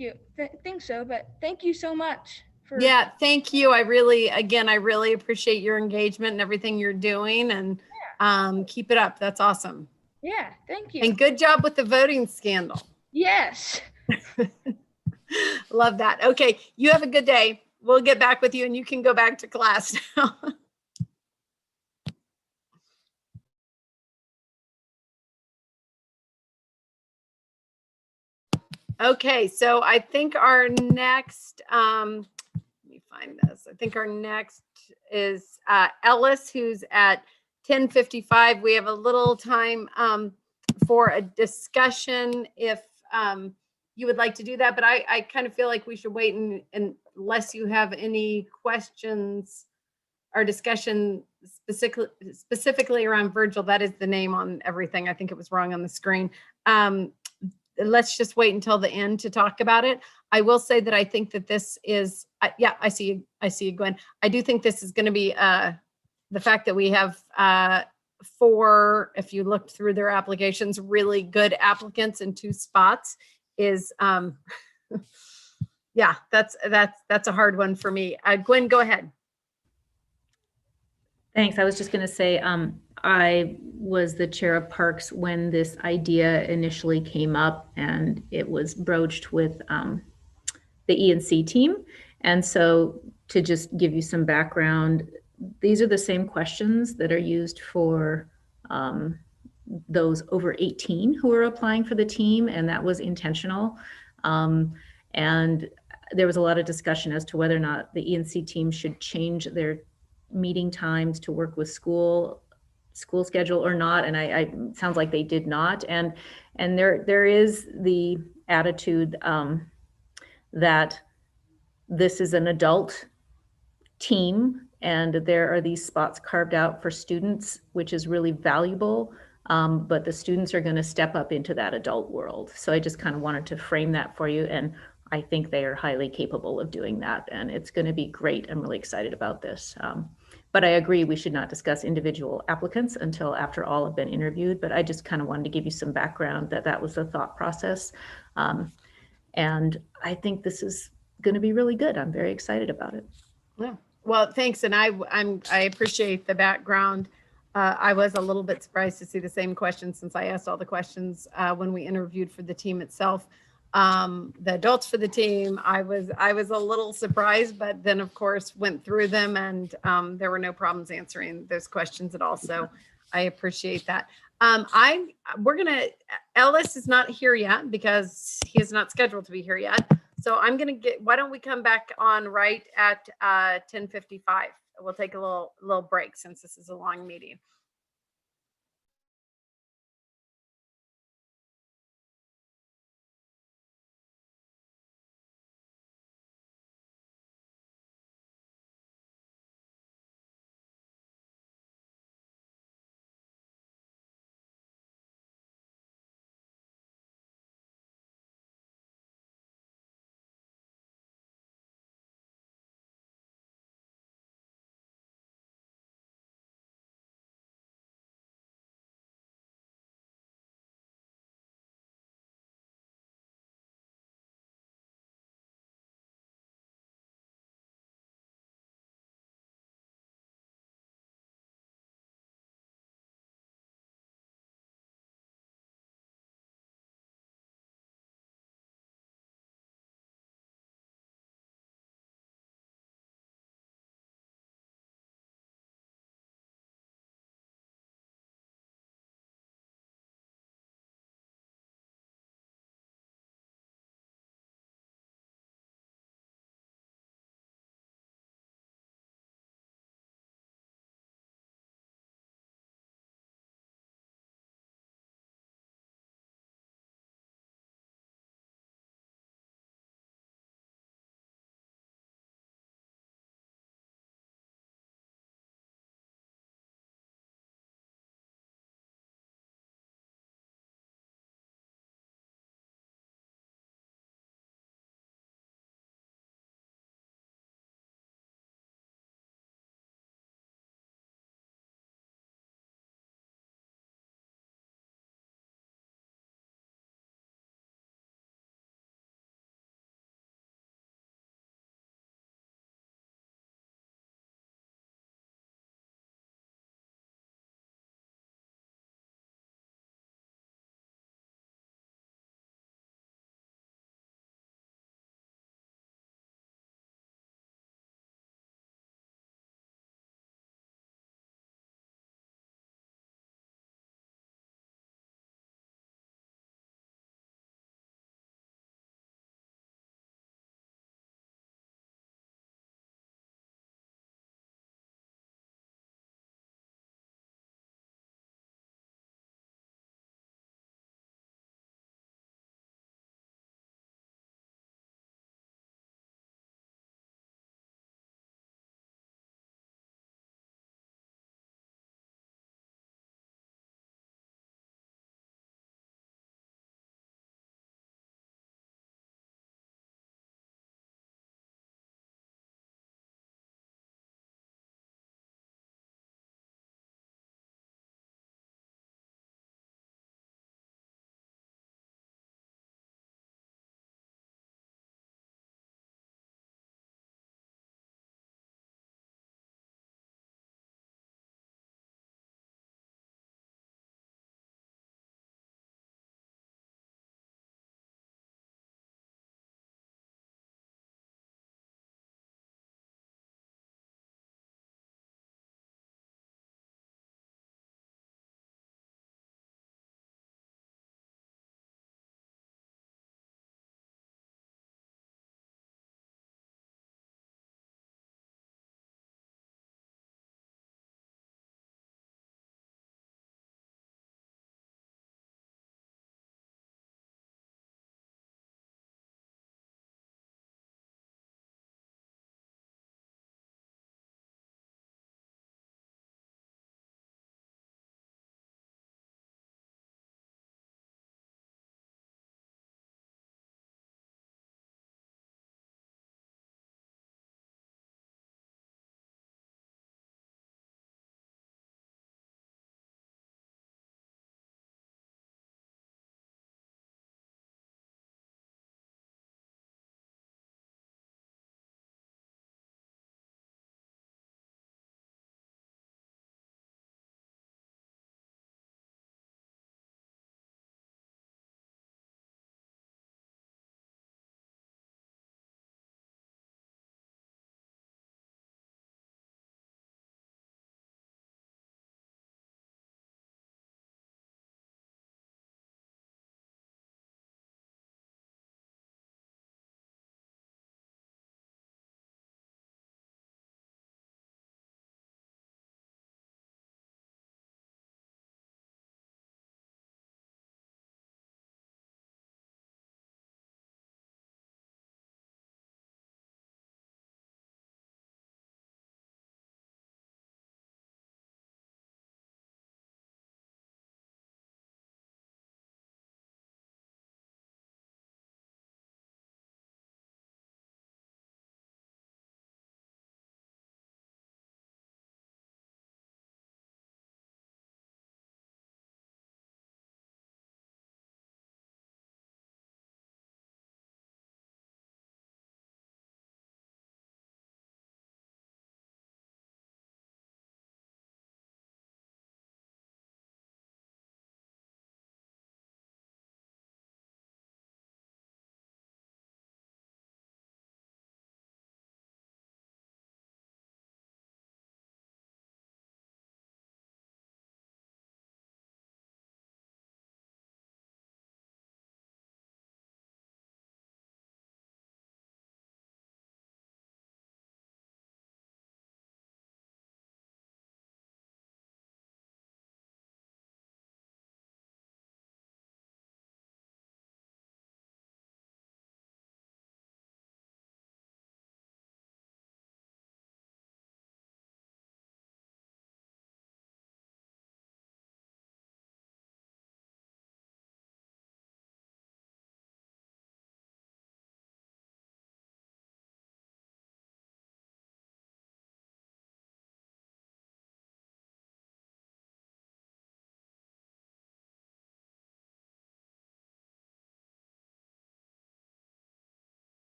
think so, but thank you so much. Yeah, thank you. I really appreciate your engagement and everything you're doing, and keep it up. That's awesome. Yeah, thank you. And good job with the voting scandal. Yes. Love that. Okay, you have a good day. We'll get back with you and you can go back to class now. Okay, so I think our next, let me find this. I think our next is Ellis, who's at 10:55. We have a little time for a discussion if you would like to do that, but I kind of feel like we should wait unless you have any questions or discussion specifically around Virgil. That is the name on everything. I think it was wrong on the screen. Let's just wait until the end to talk about it. I will say that I think that this is, yeah, I see you, Gwen. I do think this is going to be the fact that we have 4, if you looked through their applications, really good applicants in 2 spots is, yeah, that's a hard one for me. Gwen, go ahead. Thanks. I was just going to say, I was the chair of parks when this idea initially came up, and it was broached with the E&C team. And so to just give you some background, these are the same questions that are used for those over 18 who are applying for the team, and that was intentional. And there was a lot of discussion as to whether or not the E&C team should change their meeting times to work with school schedule or not, and I sounds like they did not. And there is the attitude that this is an adult team, and there are these spots carved out for students, which is really valuable. But the students are going to step up into that adult world. So I just kind of wanted to frame that for you, and I think they are highly capable of doing that, and it's going to be great. I'm really excited about this. But I agree we should not discuss individual applicants until after all have been interviewed. But I just kind of wanted to give you some background that was the thought process. And I think this is going to be really good. I'm very excited about it. Yeah. Well, thanks. And I appreciate the background. I was a little bit surprised to see the same questions since I asked all the questions when we interviewed for the team itself. The adults for the team, I was a little surprised, but then of course went through them, and there were no problems answering those questions at all. So I appreciate that. Ellis is not here yet because he is not scheduled to be here yet. So why don't we come back on right at 10:55? We'll take a little break since this is a long meeting.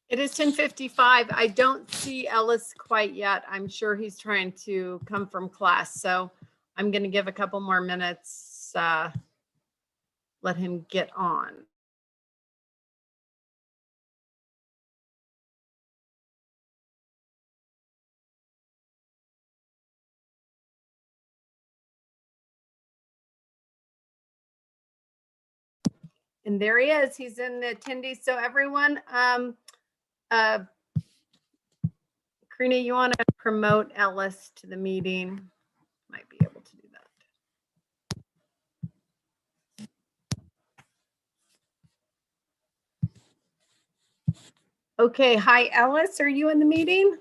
It is 10:55. I don't see Ellis quite yet. I'm sure he's trying to come from class. So I'm going to give a couple more minutes, let him get on. And there he is. He's in the attendees. So everyone, Karina, you want to promote Ellis to the meeting? Might be able to do that. Okay. Hi, Ellis. Are you in the meeting?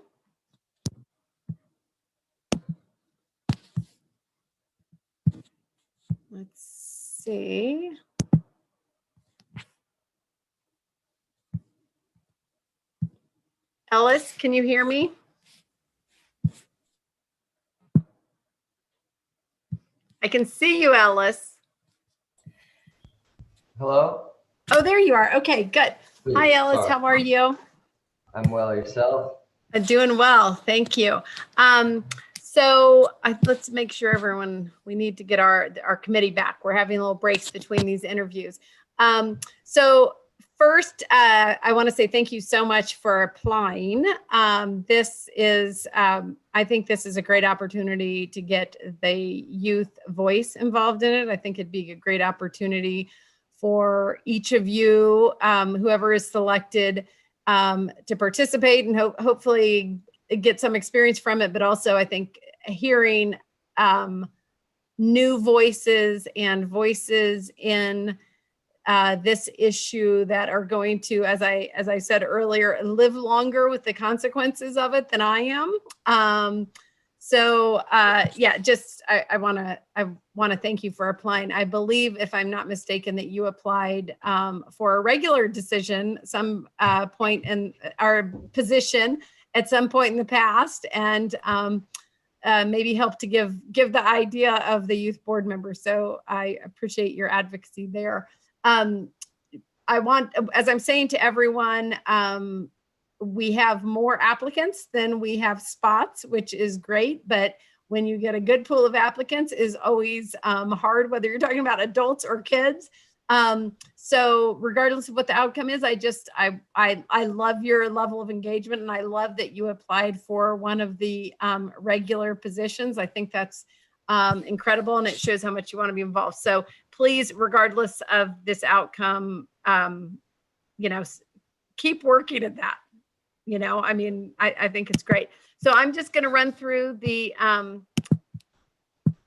Let's see. Ellis, can you hear me? I can see you, Ellis. Hello? Oh, there you are. Okay, good. Sweet. Hi, Ellis. Sorry. How are you? I'm well. Yourself? Doing well. Thank you. Let's make sure everyone, we need to get our committee back. We're having little breaks between these interviews. First, I want to say thank you so much for applying. This is, I think this is a great opportunity to get the youth voice involved in it. I think it'd be a great opportunity for each of you, whoever is selected, to participate and hopefully get some experience from it. But also, I think hearing new voices and voices in this issue that are going to, as I said earlier, live longer with the consequences of it than I am. I want to thank you for applying. I believe, if I'm not mistaken, that you applied for a regular decision some point in our position at some point in the past, and maybe help to give the idea of the youth board member. So I appreciate your advocacy there. As I'm saying to everyone, we have more applicants than we have spots, which is great. But when you get a good pool of applicants is always hard, whether you're talking about adults or kids. So regardless of what the outcome is, I love your level of engagement, and I love that you applied for one of the regular positions. I think that's incredible, and it shows how much you want to be involved. So please, regardless of this outcome, keep working at that. I think it's great. So I'm just going to run through the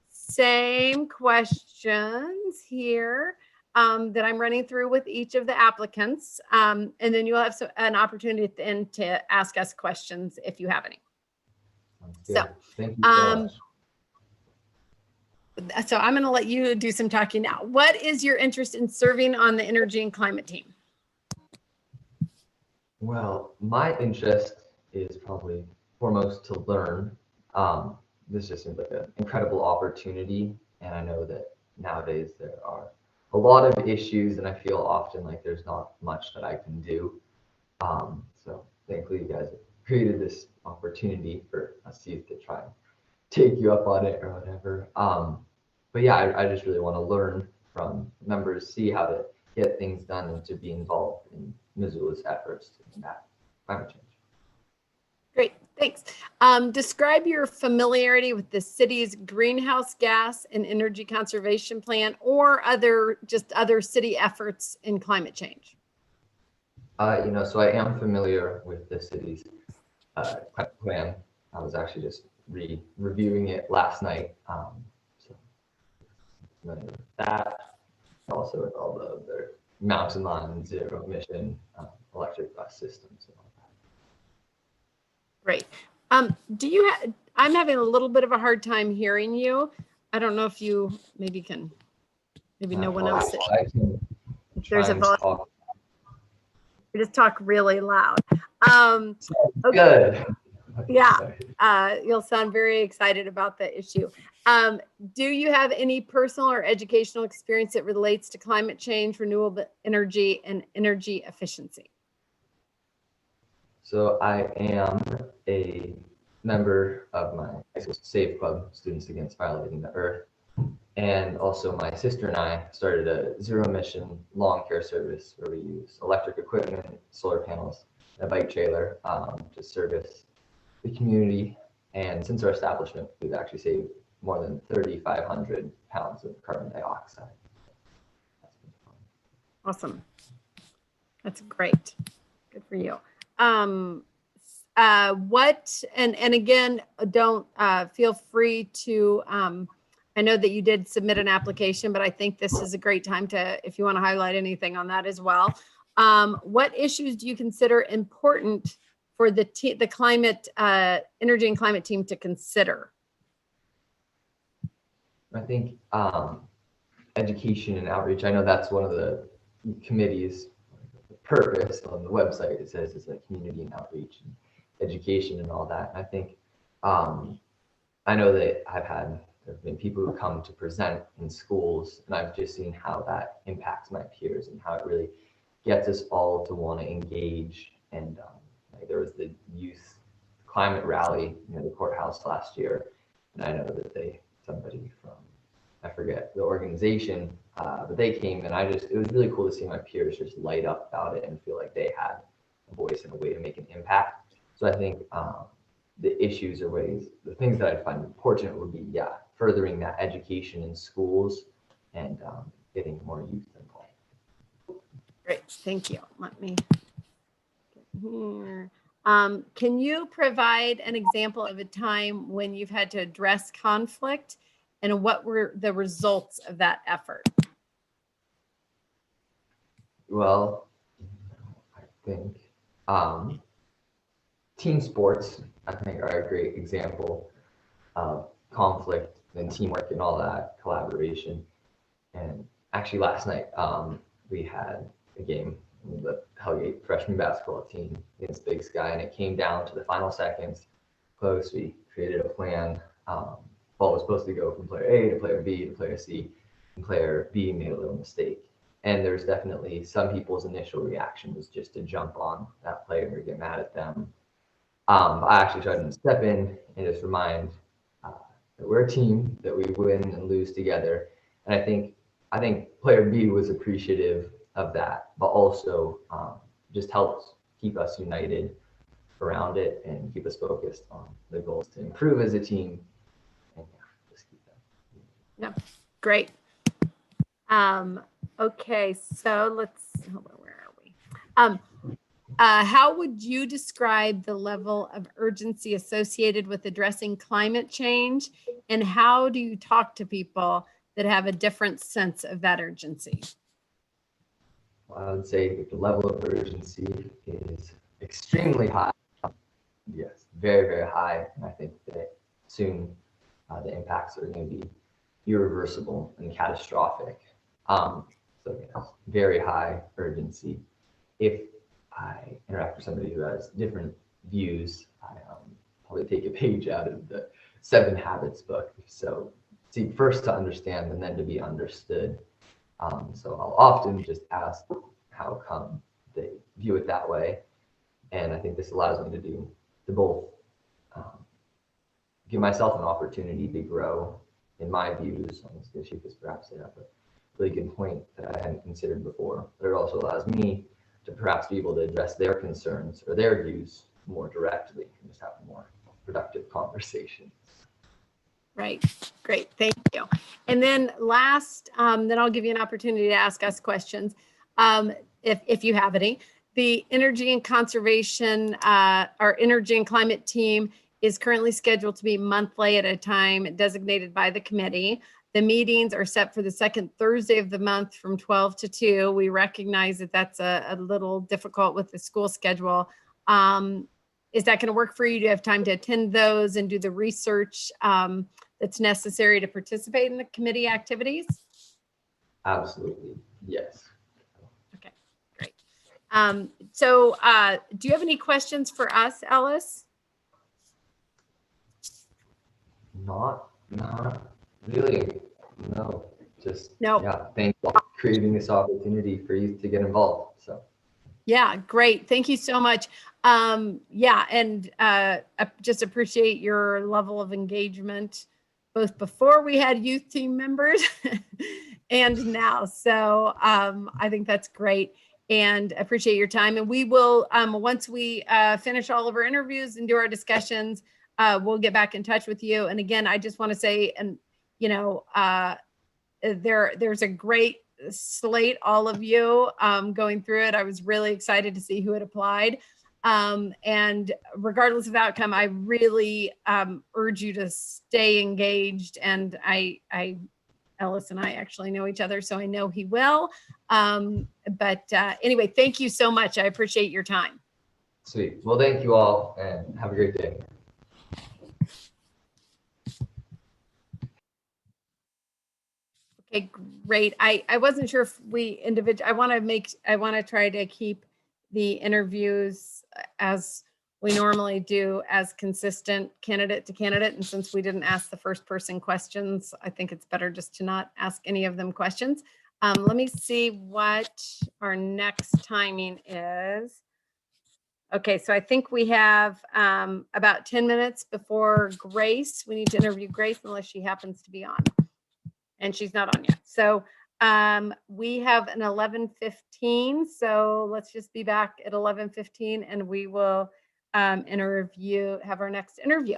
same questions here that I'm running through with each of the applicants. And then you'll have an opportunity at the end to ask us questions if you have any. So, thank you so much. So I'm going to let you do some talking now. What is your interest in serving on the energy and climate team? Well, my interest is probably foremost to learn. This just seems like an incredible opportunity. And I know that nowadays there are a lot of issues, and I feel often like there's not much that I can do. So thankfully you guys have created this opportunity for us youth to try and take you up on it or whatever. But yeah, I just really want to learn from members, see how to get things done, and to be involved in Missoula's efforts to combat climate change. Great, thanks. Describe your familiarity with the city's greenhouse gas and energy conservation plan, or other city efforts in climate change. So I am familiar with the city's climate plan. I was actually just reviewing it last night. So familiar with that. Also with all the other mountain line, zero emission electric bus systems and all that. Great. I'm having a little bit of a hard time hearing you. I don't know if you maybe no one else. There's a volume. You just talk really loud. Okay. Good. Yeah, you'll sound very excited about the issue. Do you have any personal or educational experience that relates to climate change, renewable energy, and energy efficiency? So I am a member of my high school Save Club, Students Against Violating the Earth. And also my sister and I started a zero emission lawn care service where we use electric equipment, solar panels, and a bike trailer to service the community. And since our establishment, we've actually saved more than 3,500 pounds of carbon dioxide. Awesome. That's great. Good for you. And again, don't feel free to, I know that you did submit an application, but I think this is a great time to, if you want to highlight anything on that as well. What issues do you consider important for the climate, energy and climate team to consider? I think education and outreach, I know that's one of the committee's purpose on the website. It says it's like community and outreach and education and all that. I think I know that there have been people who come to present in schools, and I've just seen how that impacts my peers and how it really gets us all to want to engage. And like there was the youth climate rally near the courthouse last year, and I know that somebody from, I forget the organization, but they came, and it was really cool to see my peers just light up about it and feel like they had a voice and a way to make an impact. So I think the issues or the things that I find important would be, furthering that education in schools and getting more youth involved. Great, thank you. Let me get here. Can you provide an example of a time when you've had to address conflict and what were the results of that effort? Well, I think team sports, I think, are a great example of conflict and teamwork and all that collaboration. And actually last night, we had a game with the Hellgate freshman basketball team against Big Sky, and it came down to the final seconds. Close, we created a plan. Ball was supposed to go from player A to player B to player C, and player B made a little mistake. And there's definitely some people's initial reaction was just to jump on that player and get mad at them. I actually tried to step in and just remind that we're a team, that we win and lose together. And I think player B was appreciative of that, but also just helped keep us united around it and keep us focused on the goals to improve as a team. And just keep that. Yeah, great. Okay, so where are we? How would you describe the level of urgency associated with addressing climate change, and how do you talk to people that have a different sense of that urgency? Well, I would say that the level of urgency is extremely high. Yes, very, very high. And I think that soon the impacts are going to be irreversible and catastrophic. So yes, very high urgency. If I interact with somebody who has different views, I probably take a page out of the 7 Habits book. So seek first to understand and then to be understood. So I'll often just ask how come they view it that way. And I think this allows me to both give myself an opportunity to grow in my views on this issue, because perhaps they have a really good point that I hadn't considered before. But it also allows me to perhaps be able to address their concerns or their views more directly and just have a more productive conversation. Right, great, thank you. And then last, then I'll give you an opportunity to ask us questions, if you have any. The Energy and Conservation, our Energy and Climate team is currently scheduled to be monthly at a time designated by the committee. The meetings are set for the second Thursday of the month from 12 to 2. We recognize that that's a little difficult with the school schedule. Is that going to work for you? Do you have time to attend those and do the research that's necessary to participate in the committee activities? Absolutely, yes. Okay, great. So do you have any questions for us, Ellis? Not really, no. Just no. Yeah, thanks for creating this opportunity for youth to get involved. So Yeah, great. Thank you so much. Yeah, and I just appreciate your level of engagement, both before we had youth team members and now. So I think that's great, and appreciate your time. And we will, once we finish all of our interviews and do our discussions, we'll get back in touch with you. And again, I just want to say, and you know, there's a great slate, all of you going through it. I was really excited to see who had applied. And regardless of outcome, I really urge you to stay engaged. And Ellis and I actually know each other, so I know he will. But anyway, thank you so much. I appreciate your time. Sweet. Well, thank you all and have a great day. Okay, great. I wasn't sure if we I want to try to keep the interviews as we normally do, as consistent candidate to candidate. And since we didn't ask the first person questions, I think it's better just to not ask any of them questions. Let me see what our next timing is. Okay, so I think we have about 10 minutes before Grace. We need to interview Grace unless she happens to be on. And she's not on yet. So we have an 11:15. So let's just be back at 11:15 and we will have our next interview.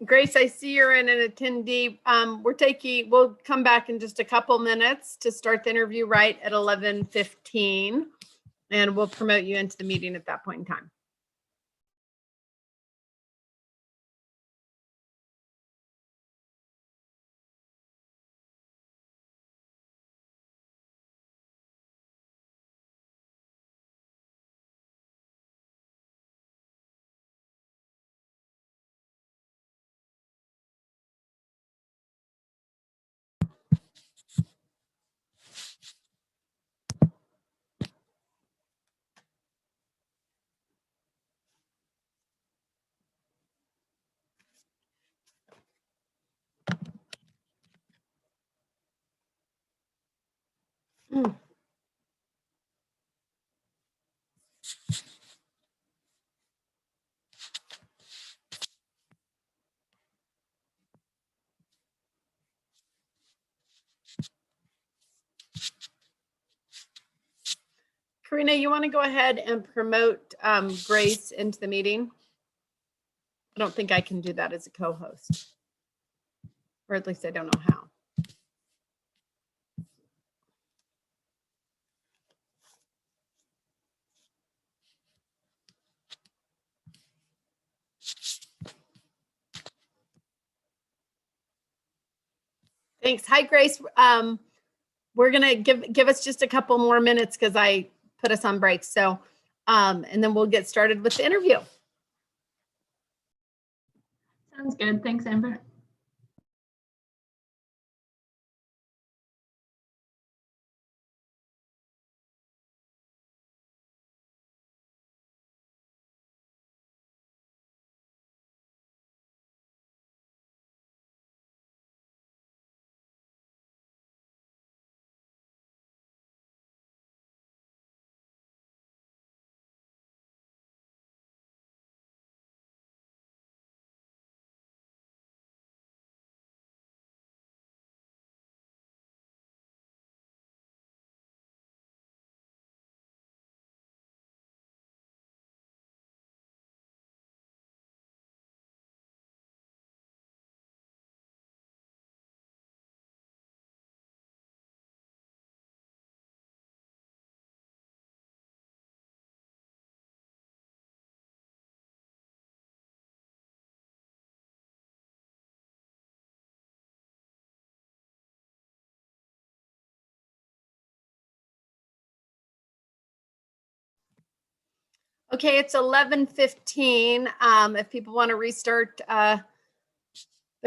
Grace, I see you're in an attendee. We'll come back in just a couple minutes to start the interview right at 11:15, and we'll promote you into the meeting at that point in time. Karina, you want to go ahead and promote Grace into the meeting? I don't think I can do that as a co-host, or at least I don't know how. Thanks. Hi, Grace. We're gonna give us just a couple more minutes because I put us on break. So, and then we'll get started with the interview. Sounds good. Thanks, Amber. Okay, it's 11:15. If people want to restart their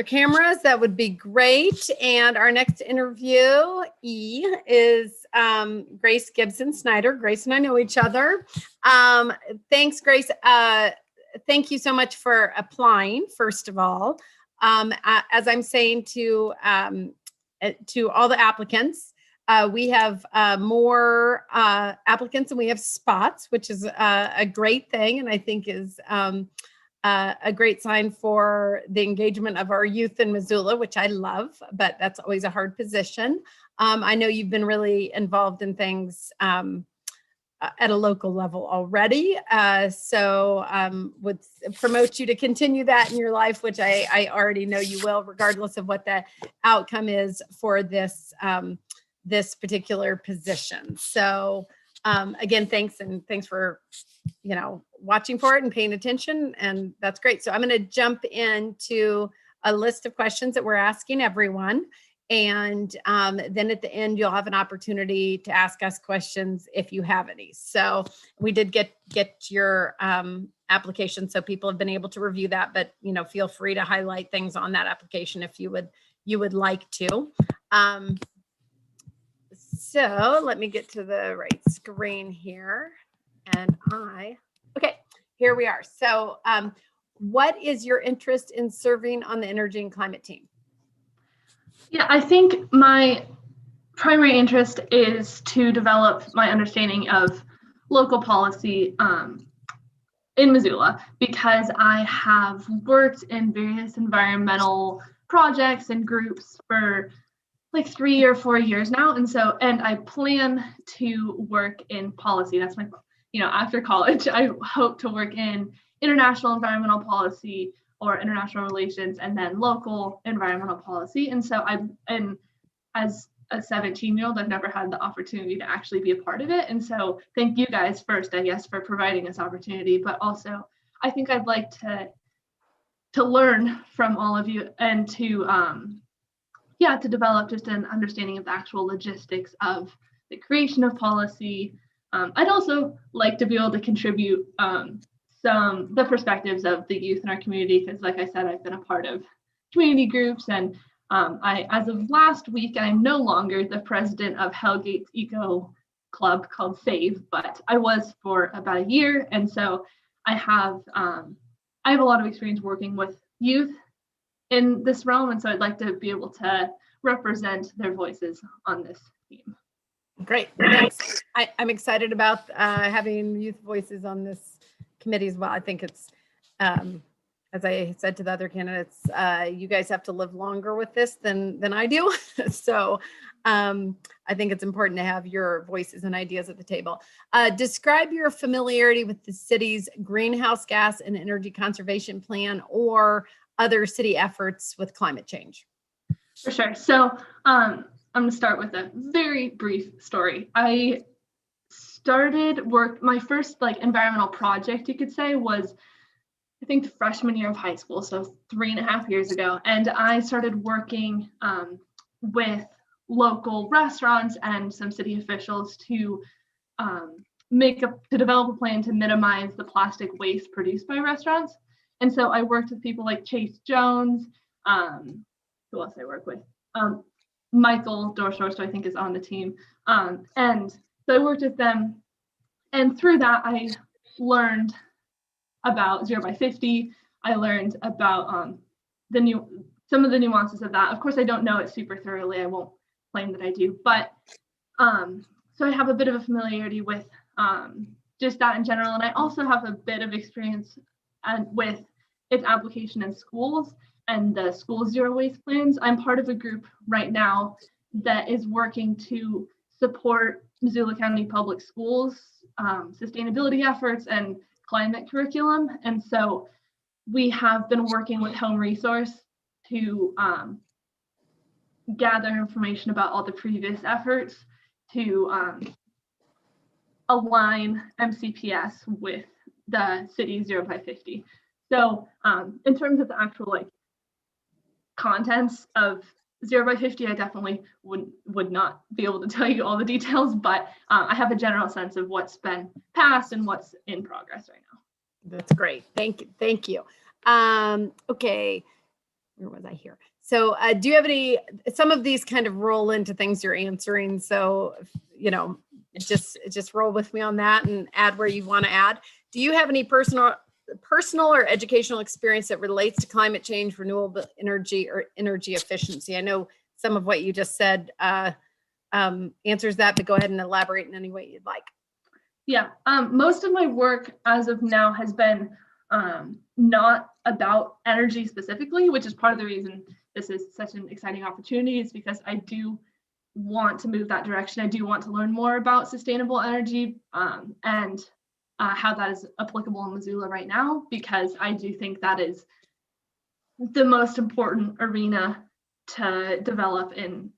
cameras, that would be great. And our next interviewee is Grace Gibson Snyder. Grace and I know each other. Thanks, Grace. Thank you so much for applying, first of all. As I'm saying to all the applicants, we have more applicants than we have spots, which is a great thing, and I think is a great sign for the engagement of our youth in Missoula, which I love, but that's always a hard position. I know you've been really involved in things at a local level already, so would promote you to continue that in your life, which I already know you will, regardless of what the outcome is for this this particular position. So again, thanks, and thanks for watching for it and paying attention, and that's great. So I'm going to jump into a list of questions that we're asking everyone, and then at the end you'll have an opportunity to ask us questions if you have any. So we did get your application, so people have been able to review that, but feel free to highlight things on that application if you would like to. So let me get to the right screen here. And okay, here we are. So what is your interest in serving on the energy and climate team? Yeah, I think my primary interest is to develop my understanding of local policy in Missoula, because I have worked in various environmental projects and groups for like 3 or 4 years now. And I plan to work in policy. That's my, after college, I hope to work in international environmental policy or international relations, and then local environmental policy. And so as a 17-year-old, I've never had the opportunity to actually be a part of it. And so thank you guys first, I guess, for providing this opportunity, but also I think I'd like to learn from all of you and to develop just an understanding of the actual logistics of the creation of policy. I'd also like to be able to contribute the perspectives of the youth in our community, because like I said, I've been a part of community groups, and as of last week, I'm no longer the president of Hellgate's Eco Club called SAVE, but I was for about a year, and so I have a lot of experience working with youth in this realm, and so I'd like to be able to represent their voices on this theme. Great, thanks. I'm excited about having youth voices on this committee as well. I think it's, as I said to the other candidates, you guys have to live longer with this than I do. So I think it's important to have your voices and ideas at the table. Describe your familiarity with the city's greenhouse gas and energy conservation plan or other city efforts with climate change. For sure. So I'm going to start with a very brief story. I started my first environmental project, you could say, was I think the freshman year of high school, so 3.5 years ago. And I started working with local restaurants and some city officials to develop a plan to minimize the plastic waste produced by restaurants. And so I worked with people like Chase Jones, who else I work with? Michael Dorshorst, I think, is on the team. And so I worked with them. And through that, I learned about 0 by 50. I learned about some of the nuances of that. Of course, I don't know it super thoroughly. I won't claim that I do, but so I have a bit of a familiarity with just that in general. And I also have a bit of experience with its application in schools and the school zero waste plans. I'm part of a group right now that is working to support Missoula County Public Schools sustainability efforts and climate curriculum. And so we have been working with Home Resource to gather information about all the previous efforts to align MCPS with the city's 0 by 50. So in terms of the actual contents of 0 by 50, I definitely would not be able to tell you all the details, but I have a general sense of what's been passed and what's in progress right now. That's great. Thank you. Okay, where was I here? So do you have some of these kind of roll into things you're answering? So, just roll with me on that and add where you want to add. Do you have any personal or educational experience that relates to climate change, renewable energy, or energy efficiency? I know some of what you just said answers that, but go ahead and elaborate in any way you'd like. Yeah, most of my work as of now has been not about energy specifically, which is part of the reason this is such an exciting opportunity, is because I do want to move that direction. I do want to learn more about sustainable energy and how that is applicable in Missoula right now, because I do think that is the most important arena to develop in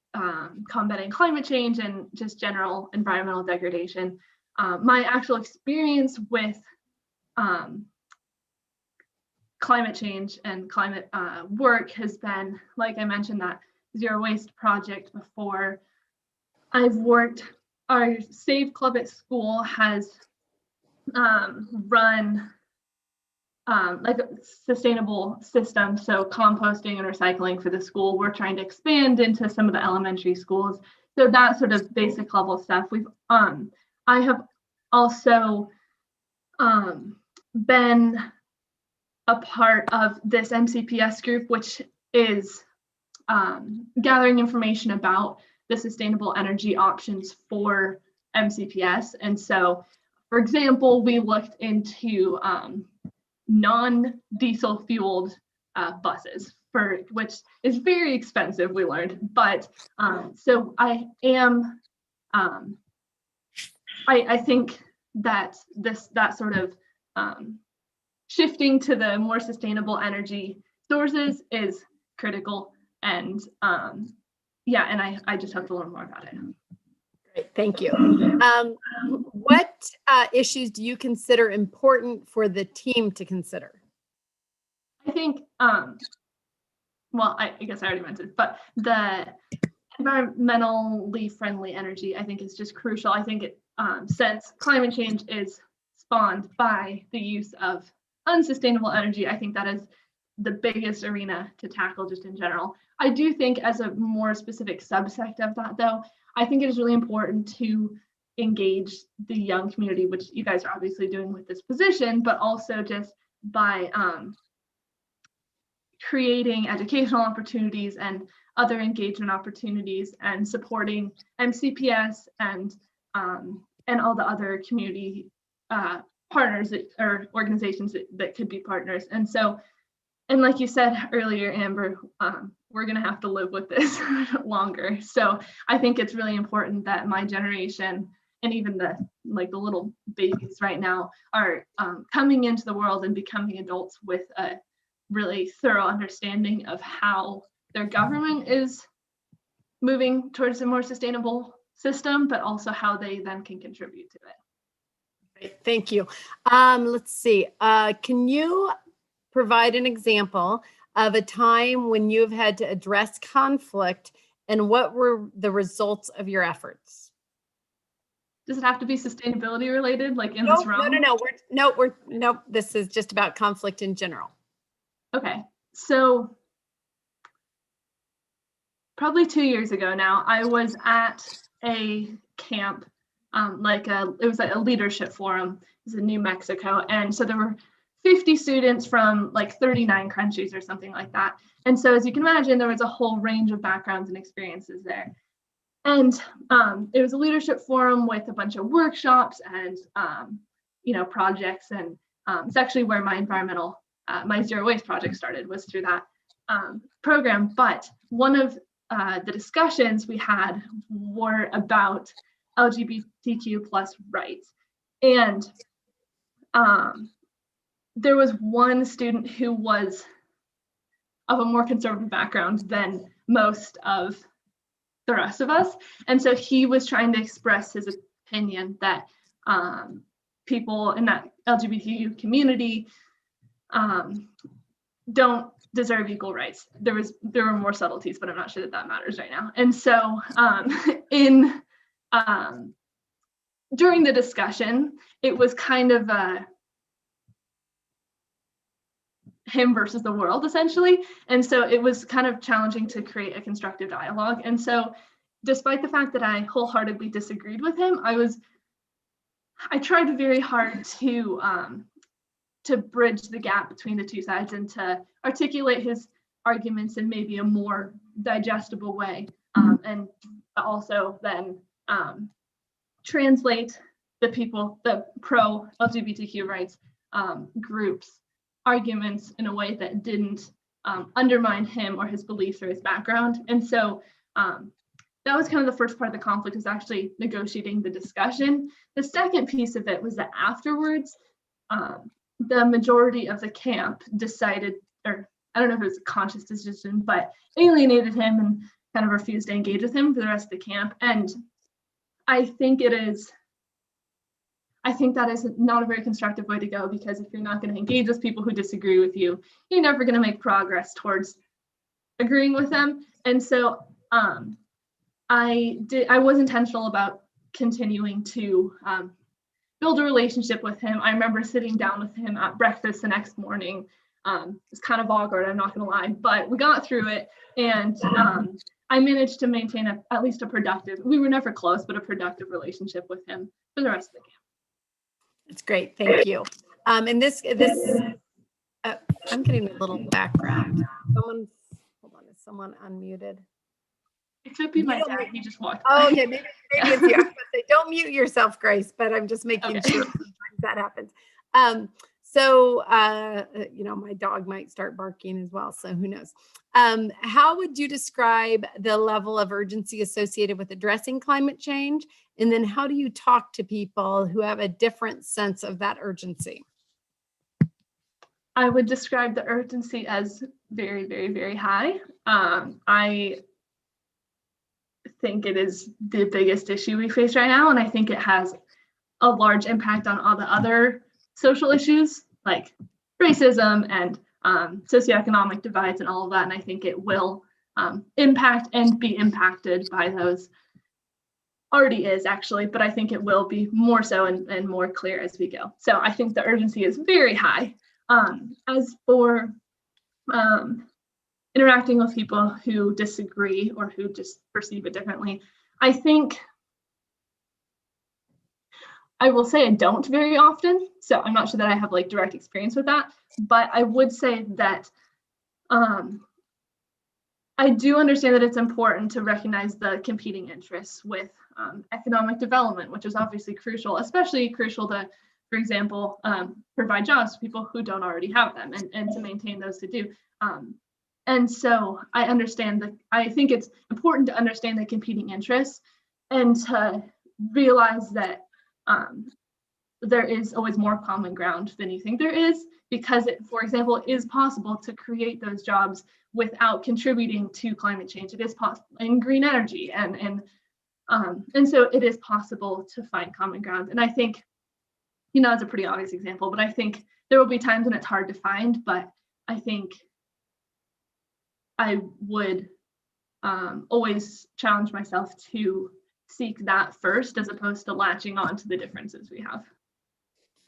combating climate change and just general environmental degradation. My actual experience with climate change and climate work has been, like I mentioned, that zero waste project before. Our SAVE Club at school has run a sustainable system, so composting and recycling for the school. We're trying to expand into some of the elementary schools. So that sort of basic level stuff. I have also been a part of this MCPS group, which is gathering information about the sustainable energy options for MCPS. And so, for example, we looked into non-diesel fueled buses, which is very expensive, we learned. But so I am, I think that that sort of shifting to the more sustainable energy sources is critical. And yeah, and I just have to learn more about it. Great, thank you. What issues do you consider important for the team to consider? I think, well, I guess I already mentioned, but the environmentally friendly energy, I think, is just crucial. I think since climate change is spawned by the use of unsustainable energy, I think that is the biggest arena to tackle just in general. I do think as a more specific subsect of that, though, I think it is really important to engage the young community, which you guys are obviously doing with this position, but also just by creating educational opportunities and other engagement opportunities and supporting MCPS and all the other community partners or organizations that could be partners. And so, and like you said earlier, Amber, we're going to have to live with this longer. So I think it's really important that my generation and even the little babies right now are coming into the world and becoming adults with a really thorough understanding of how their government is moving towards a more sustainable system, but also how they then can contribute to it. Great, thank you. Let's see. Can you provide an example of a time when you've had to address conflict and what were the results of your efforts? Does it have to be sustainability related, like in this realm? No, this is just about conflict in general. Okay, so probably 2 years ago now, I was at a camp, it was a leadership forum. It was in New Mexico, and so there were 50 students from like 39 countries or something like that. And so as you can imagine, there was a whole range of backgrounds and experiences there. And it was a leadership forum with a bunch of workshops and projects, and it's actually where my my zero waste project started, was through that program. But one of the discussions we had were about LGBTQ plus rights. And there was one student who was of a more conservative background than most of the rest of us. And so he was trying to express his opinion that people in that LGBTQ community don't deserve equal rights. There were more subtleties, but I'm not sure that matters right now. And so during the discussion, it was kind of him versus the world, essentially. And so it was kind of challenging to create a constructive dialogue. And so despite the fact that I wholeheartedly disagreed with him, I tried very hard to bridge the gap between the two sides and to articulate his arguments in maybe a more digestible way, and also then translate the pro LGBTQ rights groups arguments in a way that didn't undermine him or his beliefs or his background. And so that was kind of the first part of the conflict, is actually negotiating the discussion. The second piece of it was that afterwards, the majority of the camp decided, or I don't know if it was a conscious decision, but alienated him and kind of refused to engage with him for the rest of the camp. And I think that is not a very constructive way to go, because if you're not going to engage with people who disagree with you, you're never going to make progress towards agreeing with them. And so I was intentional about continuing to build a relationship with him. I remember sitting down with him at breakfast the next morning. It's kind of awkward, I'm not going to lie, but we got through it, and I managed to maintain at least a productive, we were never close, but a productive relationship with him for the rest of the camp. That's great, thank you. And this I'm getting a little background. Hold on, is someone unmuted? It could be my dad, he just walked by. Oh, okay, maybe it's you. I was going to say, don't mute yourself, Grace, but I'm just making sure sometimes that happens. So my dog might start barking as well, so who knows. How would you describe the level of urgency associated with addressing climate change? And then how do you talk to people who have a different sense of that urgency? I would describe the urgency as very, very, very high. I think it is the biggest issue we face right now, and I think it has a large impact on all the other social issues like racism and socioeconomic divides and all of that. And I think it will impact and be impacted by those. Already is actually, but I think it will be more so and more clear as we go. So I think the urgency is very high. As for interacting with people who disagree or who just perceive it differently, I think I will say I don't very often. So I'm not sure that I have like direct experience with that, but I would say that I do understand that it's important to recognize the competing interests with economic development, which is obviously crucial, especially crucial to, for example, provide jobs to people who don't already have them and to maintain those to do. And so I understand that I think it's important to understand the competing interests and to realize that there is always more common ground than you think there is, because it, for example, is possible to create those jobs without contributing to climate change. It is possible in green energy and so it is possible to find common ground. And I think, you know, it's a pretty obvious example, but I think there will be times when it's hard to find, but I think I would always challenge myself to seek that first as opposed to latching on to the differences we have.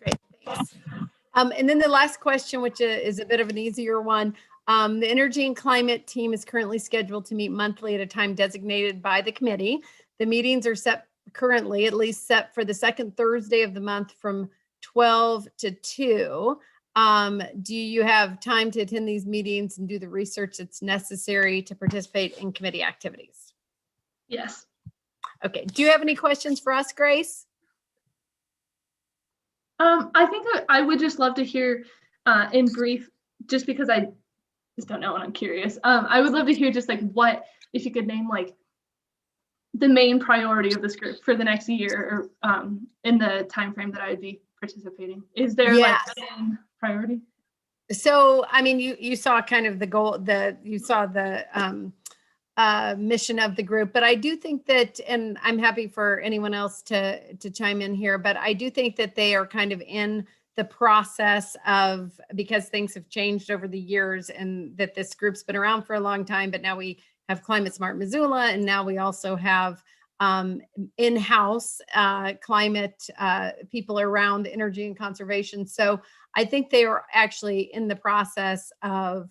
Great, thanks. And then the last question, which is a bit of an easier one. The Energy and Climate team is currently scheduled to meet monthly at a time designated by the committee. The meetings are set currently, at least set for the second Thursday of the month from 12 to 2. Do you have time to attend these meetings and do the research that's necessary to participate in committee activities? Yes. Okay. Do you have any questions for us, Grace? I think I would just love to hear in brief, just because I just don't know and I'm curious. I would love to hear just like what, if you could name like the main priority of this group for the next year or in the time frame that I would be participating. Is there like a main priority? So, I mean, you saw kind of the goal, you saw the mission of the group, but I do think that, and I'm happy for anyone else to chime in here, but I do think that they are kind of in the process of, because things have changed over the years and that this group's been around for a long time, but now we have Climate Smart Missoula, and now we also have in-house climate people around energy and conservation. So I think they are actually in the process of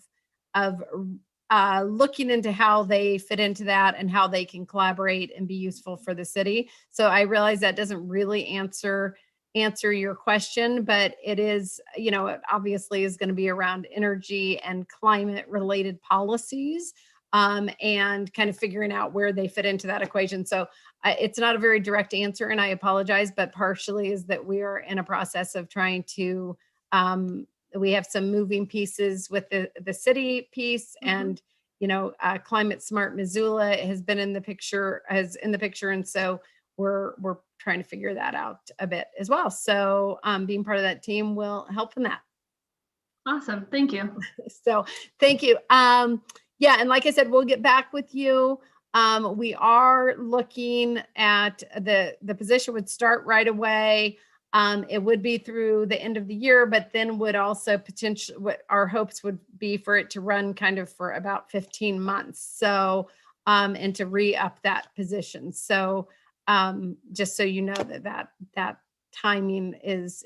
looking into how they fit into that and how they can collaborate and be useful for the city. So I realize that doesn't really answer your question, but it is, you know, it obviously is going to be around energy and climate related policies and kind of figuring out where they fit into that equation. So it's not a very direct answer, and I apologize, but partially is that we are in a process of trying to, we have some moving pieces with the city piece, and you know, Climate Smart Missoula has been in the picture, and so we're trying to figure that out a bit as well. So being part of that team will help in that. Awesome, thank you. So thank you. Yeah, and like I said, we'll get back with you. We are looking at the position would start right away. It would be through the end of the year, but then would also potentially, what our hopes would be for it to run kind of for about 15 months. So, and to re-up that position. So, just so you know that timing is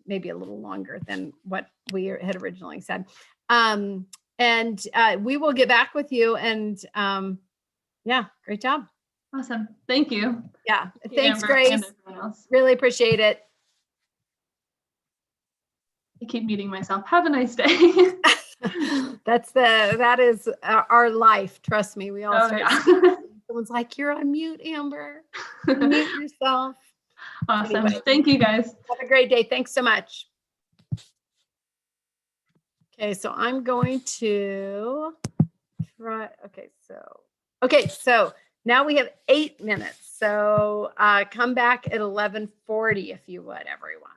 maybe a little longer than what we had originally said. And we will get back with you, and yeah, great job. Awesome. Thank you. Yeah. Thank you, Thanks, Amber, Grace. and everyone else. Really appreciate it. I keep muting myself. Have a nice day. That is our life. Trust me. We all start. Yeah. Someone's like, "You're on mute, Amber. Mute yourself." Awesome. Anyway, thank you, guys. Have a great day. Thanks so much. Okay, so I'm going to try. Okay, so now we have 8 minutes. So come back at 11:40 if you would, everyone.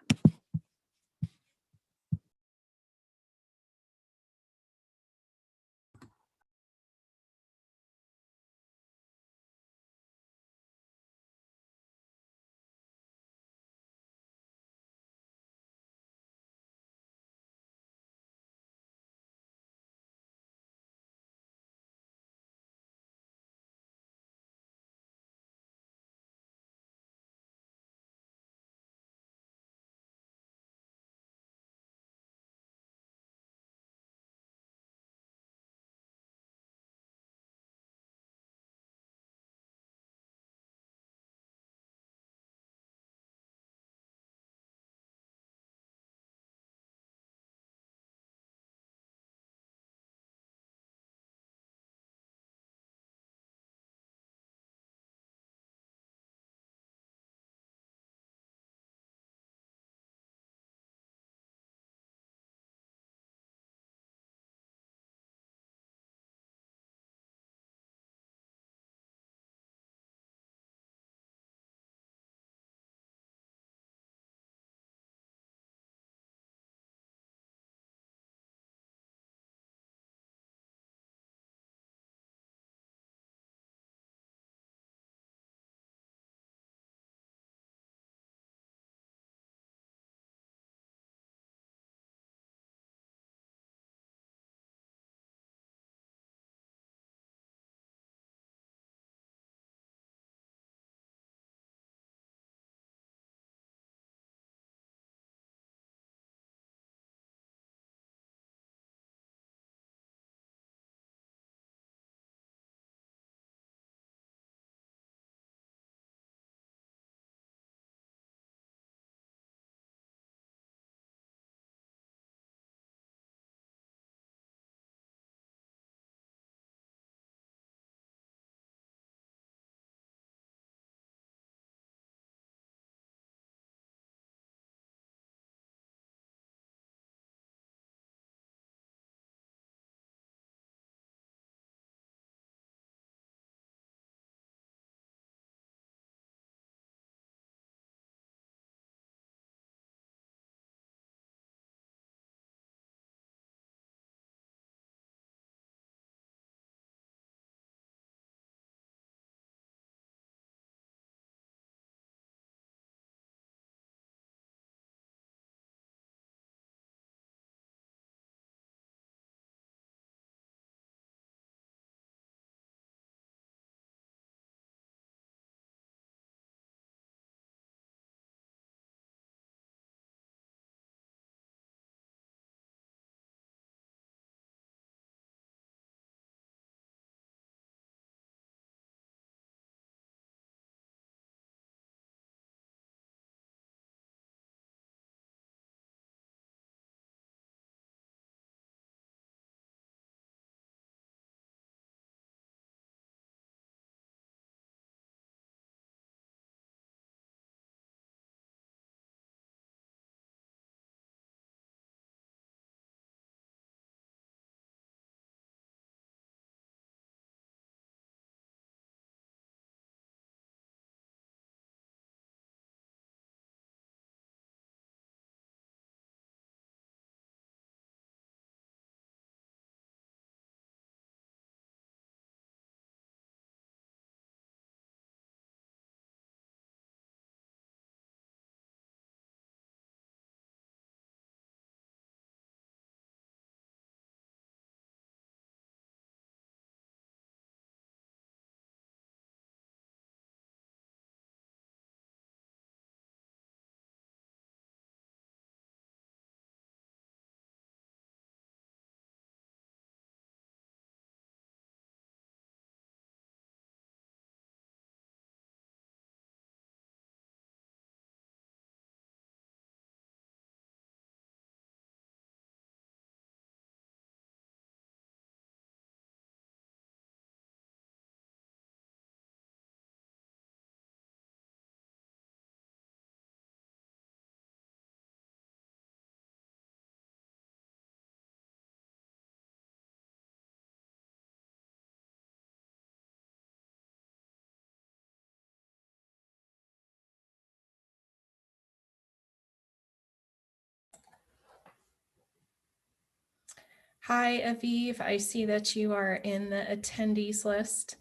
Hi, Aviv. I see that you are in the attendees list.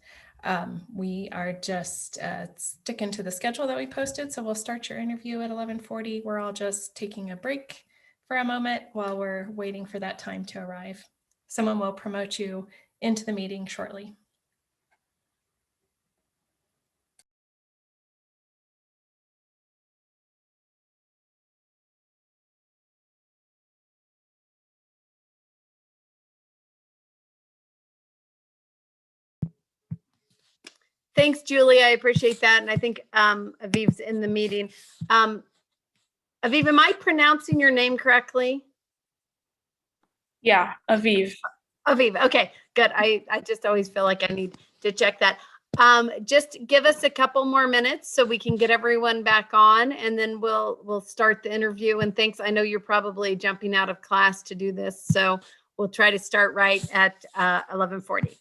We are just sticking to the schedule that we posted, so we'll start your interview at 11:40. We're all just taking a break for a moment while we're waiting for that time to arrive. Someone will promote you into the meeting shortly. Thanks, Julie. I appreciate that. And I think Aviv's in the meeting. Aviv, am I pronouncing your name correctly? Yeah, Aviv. Aviv. Okay, good. I just always feel like I need to check that. Just give us a couple more minutes so we can get everyone back on, and then we'll start the interview. And thanks. I know you're probably jumping out of class to do this, so we'll try to start right at 11:40.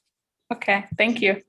Okay, thank you.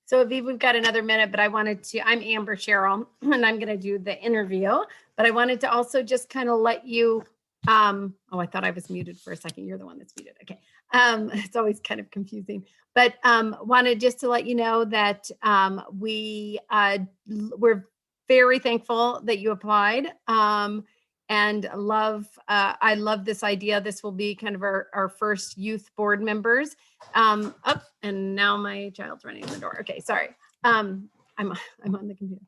So Aviv, we've got another minute, but I'm Amber Sherrill, and I'm going to do the interview, but I wanted to also just kind of let you, oh, I thought I was muted for a second. You're the one that's muted. Okay. It's always kind of confusing, but wanted just to let you know that we're very thankful that you applied. And I love this idea. This will be kind of our first youth board members. And now my child's running in the door. Okay, sorry. I'm on the computer.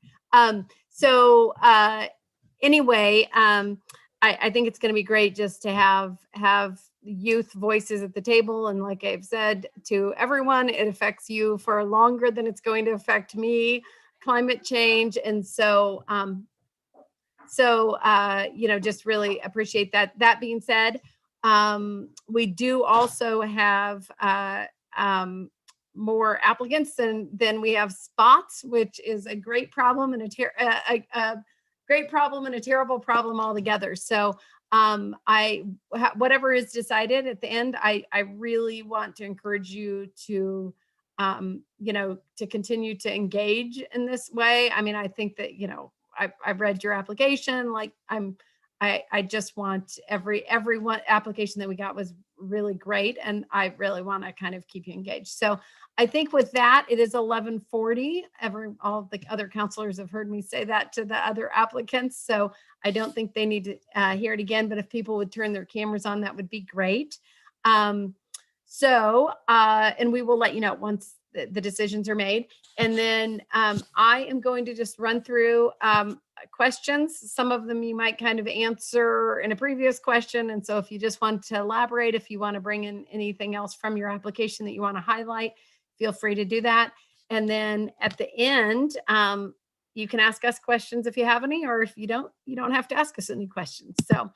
Anyway, I think it's going to be great just to have youth voices at the table. And like I've said to everyone, it affects you for longer than it's going to affect me, climate change. And so, just really appreciate that. That being said, we do also have more applicants than we have spots, which is a great problem and a great problem and a terrible problem altogether. So whatever is decided at the end, I really want to encourage you to to continue to engage in this way. I mean, I think that, I've read your application. Like I just want everyone application that we got was really great. And I really want to kind of keep you engaged. So I think with that, it is 11:40. All of the other counselors have heard me say that to the other applicants. So I don't think they need to hear it again, but if people would turn their cameras on, that would be great. And we will let you know once the decisions are made. And then I am going to just run through questions. Some of them you might kind of answer in a previous question. And so if you just want to elaborate, if you want to bring in anything else from your application that you want to highlight, feel free to do that. And then at the end, you can ask us questions if you have any, or if you don't have to ask us any questions. So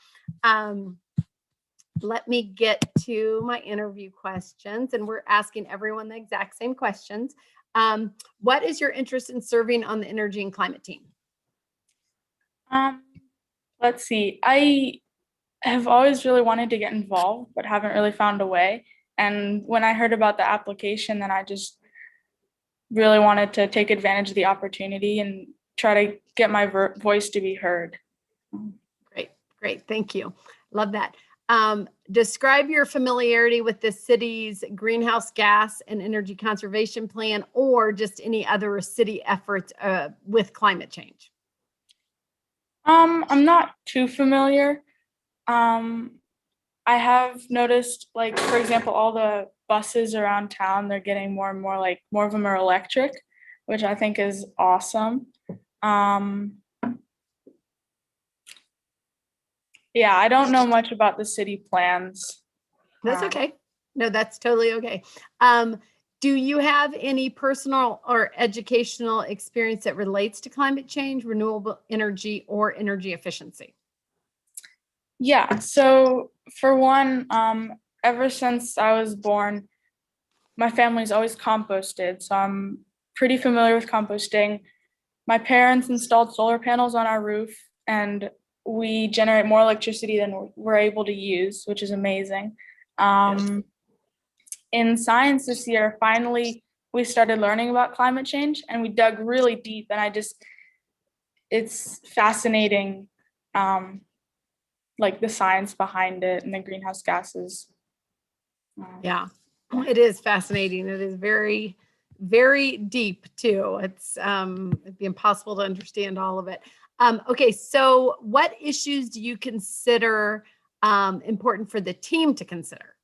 let me get to my interview questions, and we're asking everyone the exact same questions. What is your interest in serving on the energy and climate team? Let's see. I have always really wanted to get involved, but haven't really found a way. And when I heard about the application, then I just really wanted to take advantage of the opportunity and try to get my voice to be heard. Great. Thank you. Love that. Describe your familiarity with the city's greenhouse gas and energy conservation plan, or just any other city efforts with climate change. I'm not too familiar. I have noticed, like, for example, all the buses around town, they're getting more and more, like more of them are electric, which I think is awesome. Yeah, I don't know much about the city plans. That's okay. No, that's totally okay. Do you have any personal or educational experience that relates to climate change, renewable energy, or energy efficiency? Yeah, so for one, ever since I was born, my family's always composted, so I'm pretty familiar with composting. My parents installed solar panels on our roof, and we generate more electricity than we're able to use, which is amazing. In science this year, finally, we started learning about climate change, and we dug really deep, and it's fascinating, like the science behind it and the greenhouse gases. Yeah, it is fascinating. It is very, very deep too. It'd be impossible to understand all of it. Okay, so what issues do you consider important for the team to consider?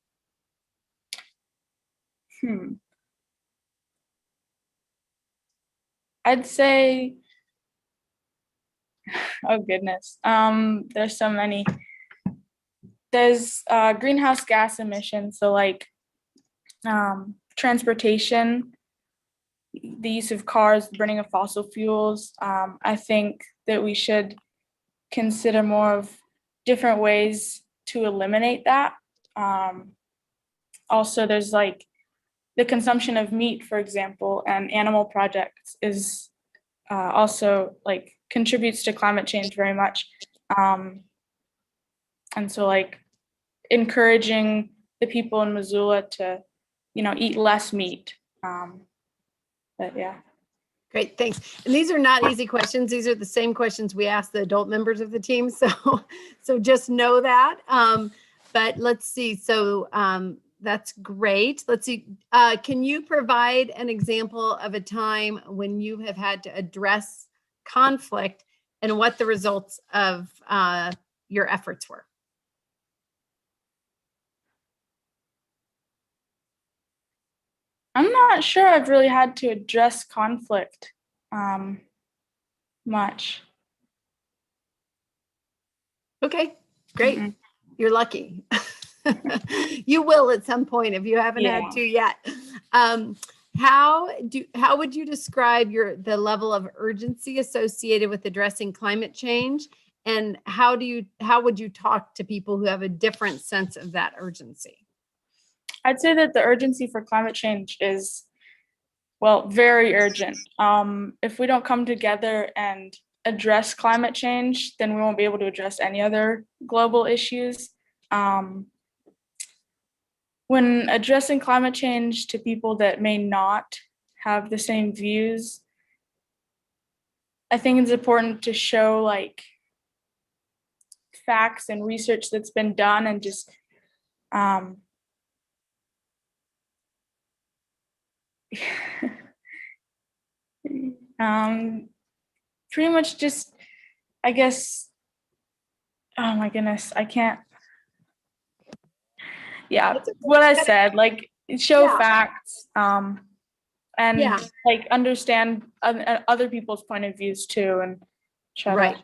I'd say, oh goodness, there's so many. There's greenhouse gas emissions, so like transportation, the use of cars, the burning of fossil fuels. I think that we should consider more of different ways to eliminate that. Also, there's like the consumption of meat, for example, and animal products is also like contributes to climate change very much. And so like encouraging the people in Missoula to, eat less meat. But yeah. Great, thanks. And these are not easy questions. These are the same questions we ask the adult members of the team. So just know that. But let's see. So that's great. Let's see. Can you provide an example of a time when you have had to address conflict and what the results of your efforts were? I'm not sure I've really had to address conflict much. Okay, great. You're lucky. You will at some point if you haven't had to yet. How would you describe the level of urgency associated with addressing climate change? And how would you talk to people who have a different sense of that urgency? I'd say that the urgency for climate change is, well, very urgent. If we don't come together and address climate change, then we won't be able to address any other global issues. When addressing climate change to people that may not have the same views, I think it's important to show like facts and research that's been done and just pretty much just, I guess, oh my goodness, I can't. Yeah, what I said, like show facts and like understand other people's point of views too, and try to.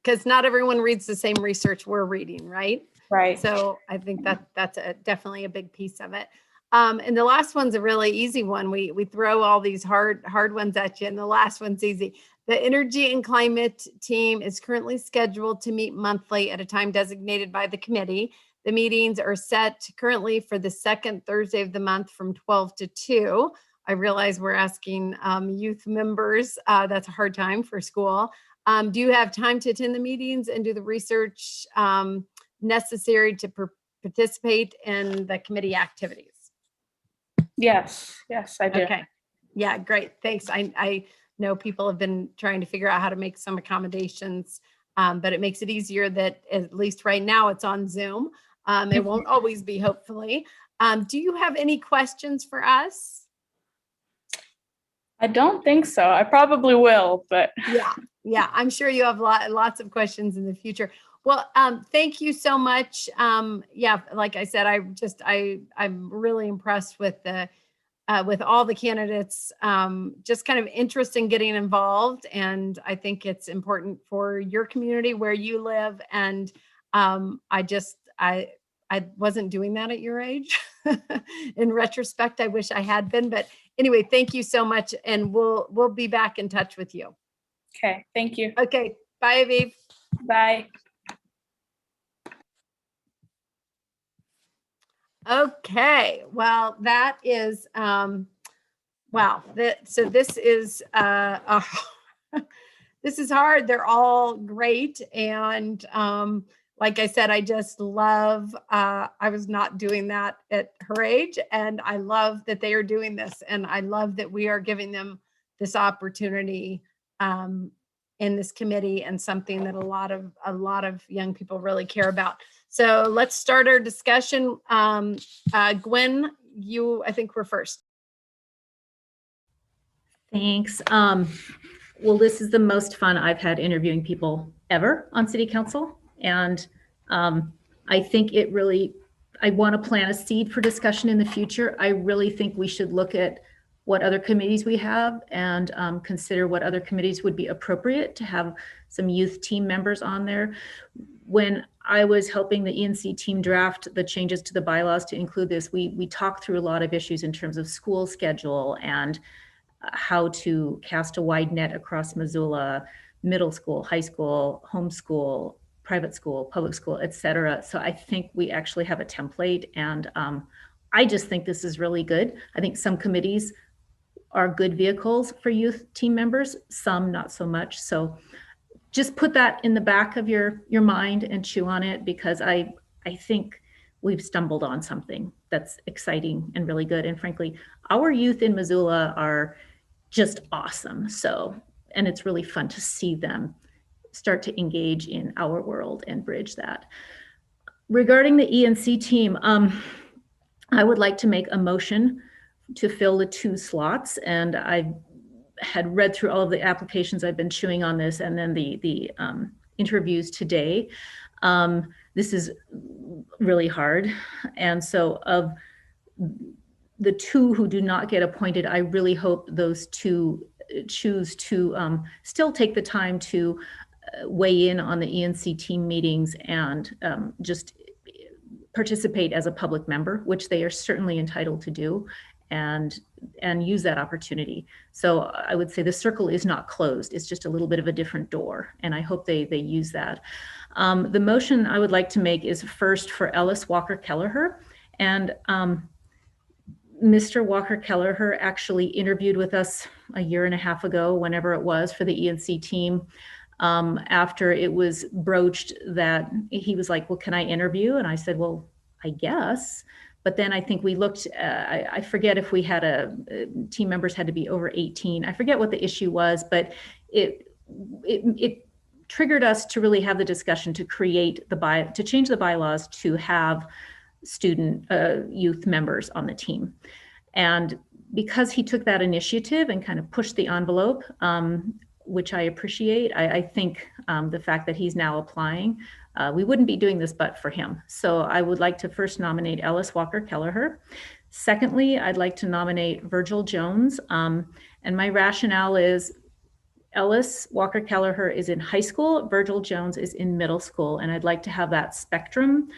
Because not everyone reads the same research we're reading, right? Right. So I think that's definitely a big piece of it. And the last one's a really easy one. We throw all these hard ones at you, and the last one's easy. The Energy and Climate team is currently scheduled to meet monthly at a time designated by the committee. The meetings are set currently for the second Thursday of the month from 12 to 2. I realize we're asking youth members. That's a hard time for school. Do you have time to attend the meetings and do the research necessary to participate in the committee activities? Yes, I do. Okay. Yeah, great. Thanks. I know people have been trying to figure out how to make some accommodations, but it makes it easier that at least right now it's on Zoom. It won't always be, hopefully. Do you have any questions for us? I don't think so. I probably will, but yeah, I'm sure you have lots of questions in the future. Well, thank you so much. Yeah, like I said, I'm really impressed with with all the candidates, just kind of interest in getting involved. And I think it's important for your community where you live. And I wasn't doing that at your age. In retrospect, I wish I had been. But anyway, thank you so much. And we'll be back in touch with you. Okay, thank you. Okay, bye, Aviv. Bye. Okay, well, that is wow. So this is this is hard. They're all great, and like I said, I just love. I was not doing that at her age, and I love that they are doing this, and I love that we are giving them this opportunity in this committee, and something that a lot of young people really care about. So let's start our discussion. Gwen, I think we're first. Thanks. Well, this is the most fun I've had interviewing people ever on city council. And I think I want to plant a seed for discussion in the future. I really think we should look at what other committees we have and consider what other committees would be appropriate to have some youth team members on there. When I was helping the ENC team draft the changes to the bylaws to include this, we talked through a lot of issues in terms of school schedule and how to cast a wide net across Missoula, middle school, high school, homeschool, private school, public school, et cetera. So I think we actually have a template, and I just think this is really good. I think some committees are good vehicles for youth team members, some not so much. So just put that in the back of your mind and chew on it, because I think we've stumbled on something that's exciting and really good. And frankly, our youth in Missoula are just awesome. So, and it's really fun to see them start to engage in our world and bridge that. Regarding the ENC team, I would like to make a motion to fill the 2 slots. And I had read through all of the applications. I've been chewing on this, and then the interviews today. This is really hard. And so of the 2 who do not get appointed, I really hope those 2 choose to still take the time to weigh in on the ENC team meetings and just participate as a public member, which they are certainly entitled to do, and use that opportunity. So I would say the circle is not closed. It's just a little bit of a different door, and I hope they use that. The motion I would like to make is first for Ellis Walker Kelleher, and Mr. Walker Kelleher actually interviewed with us a year and a half ago, whenever it was, for the ENC team. After it was broached that he was like, well, can I interview? And I said, well, I guess. But then I think we looked, I forget if we had team members had to be over 18. I forget what the issue was, but it triggered us to really have the discussion to to change the bylaws to have youth members on the team. And because he took that initiative and kind of pushed the envelope, which I appreciate, I think the fact that he's now applying, we wouldn't be doing this but for him. So I would like to first nominate Ellis Walker Kelleher. Secondly, I'd like to nominate Virgil Jones. And my rationale is Ellis Walker Kelleher is in high school, Virgil Jones is in middle school, and I'd like to have that spectrum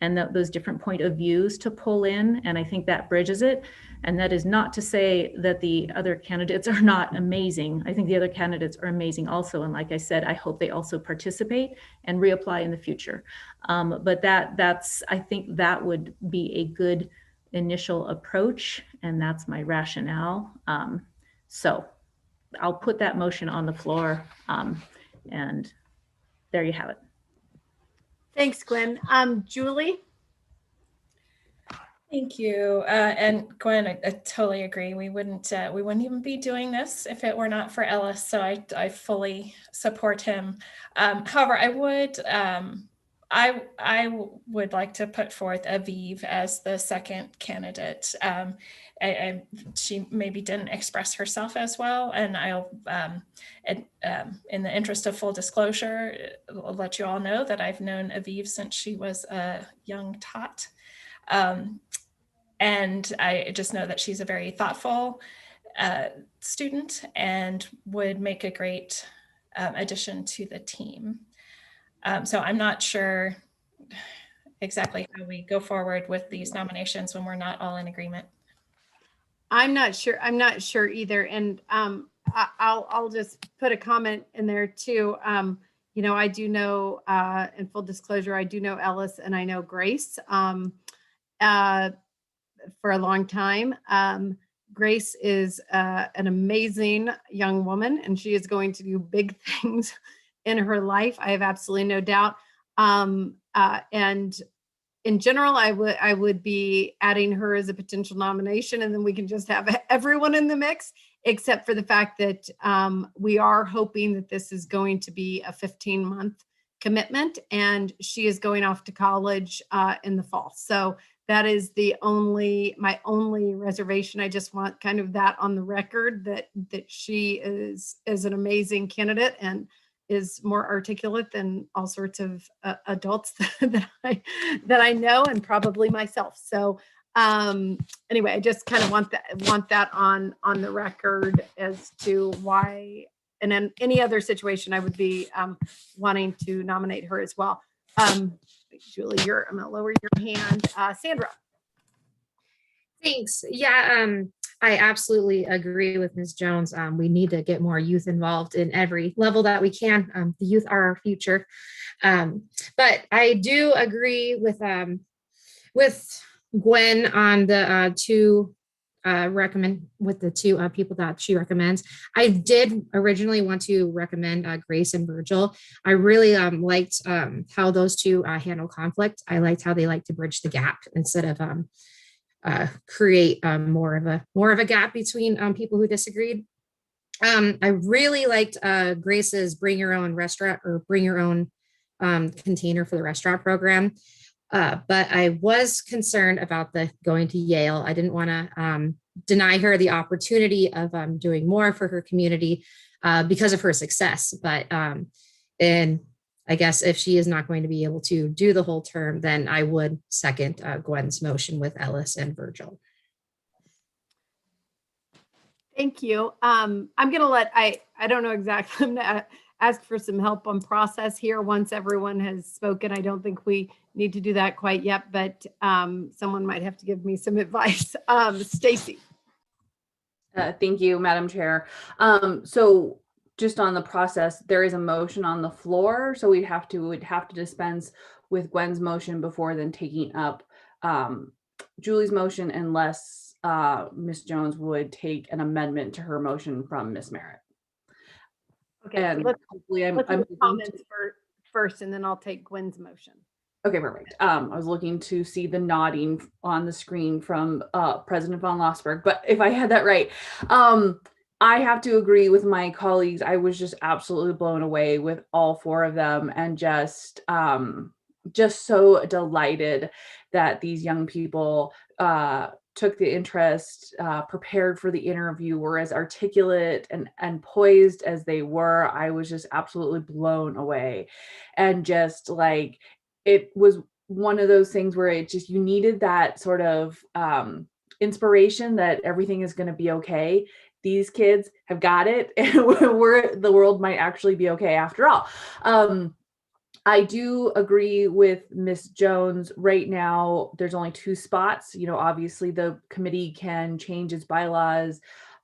and those different point of views to pull in, and I think that bridges it. And that is not to say that the other candidates are not amazing. I think the other candidates are amazing also, and like I said, I hope they also participate and reapply in the future. But that's I think that would be a good initial approach, and that's my rationale. So I'll put that motion on the floor, and there you have it. Thanks, Gwen. Julie? Thank you. And Gwen, I totally agree. We wouldn't even be doing this if it were not for Ellis. So I fully support him. However, I would like to put forth Aviv as the second candidate. she maybe didn't express herself as well. And I'll, in the interest of full disclosure, I'll let you all know that I've known Aviv since she was a young tot. And I just know that she's a very thoughtful student and would make a great addition to the team. So I'm not sure exactly how we go forward with these nominations when we're not all in agreement. I'm not sure either. And I'll just put a comment in there too. You know, I do know, in full disclosure, I do know Ellis and I know Grace for a long time. Grace is an amazing young woman, and she is going to do big things in her life. I have absolutely no doubt. And in general, I would be adding her as a potential nomination, and then we can just have everyone in the mix, except for the fact that we are hoping that this is going to be a 15-month commitment, and she is going off to college in the fall. So that is my only reservation. I just want kind of that on the record, that she is an amazing candidate and is more articulate than all sorts of adults that I know, and probably myself. So anyway, I just kind of want that on the record as to why. And in any other situation, I would be wanting to nominate her as well. Julie, I'm gonna lower your hand. Sandra. Thanks. Yeah, I absolutely agree with Ms. Jones. We need to get more youth involved in every level that we can. The youth are our future. But I do agree with Gwen on the two people that she recommends. I did originally want to recommend Grace and Virgil. I really liked how those two handle conflict. I liked how they like to bridge the gap instead of create more of a gap between people who disagreed. I really liked Grace's bring your own restaurant or bring your own container for the restaurant program. But I was concerned about the going to Yale. I didn't want to deny her the opportunity of doing more for her community because of her success. But and I guess if she is not going to be able to do the whole term, then I would second Gwen's motion with Ellis and Virgil. Thank you. I'm going to I don't know exactly. I'm going to ask for some help on process here once everyone has spoken. I don't think we need to do that quite yet, but someone might have to give me some advice. Stacy. Thank you, Madam Chair. So just on the process, there is a motion on the floor, so we'd have to dispense with Gwen's motion before then taking up Julie's motion, unless Ms. Jones would take an amendment to her motion from Ms. Merritt. Okay, and let's I'm comments first, and then I'll take Gwen's motion. Okay, perfect. I was looking to see the nodding on the screen from President von Lossberg, but if I had that right, I have to agree with my colleagues. I was just absolutely blown away with all four of them, and just so delighted that these young people took the interest, prepared for the interview, were as articulate and poised as they were. I was just absolutely blown away, and just like, it was one of those things where it just, you needed that sort of inspiration that everything is going to be okay. These kids have got it, and the world might actually be okay after all. I do agree with Ms. Jones. Right now, there's only 2 spots. You know, obviously the committee can change its bylaws.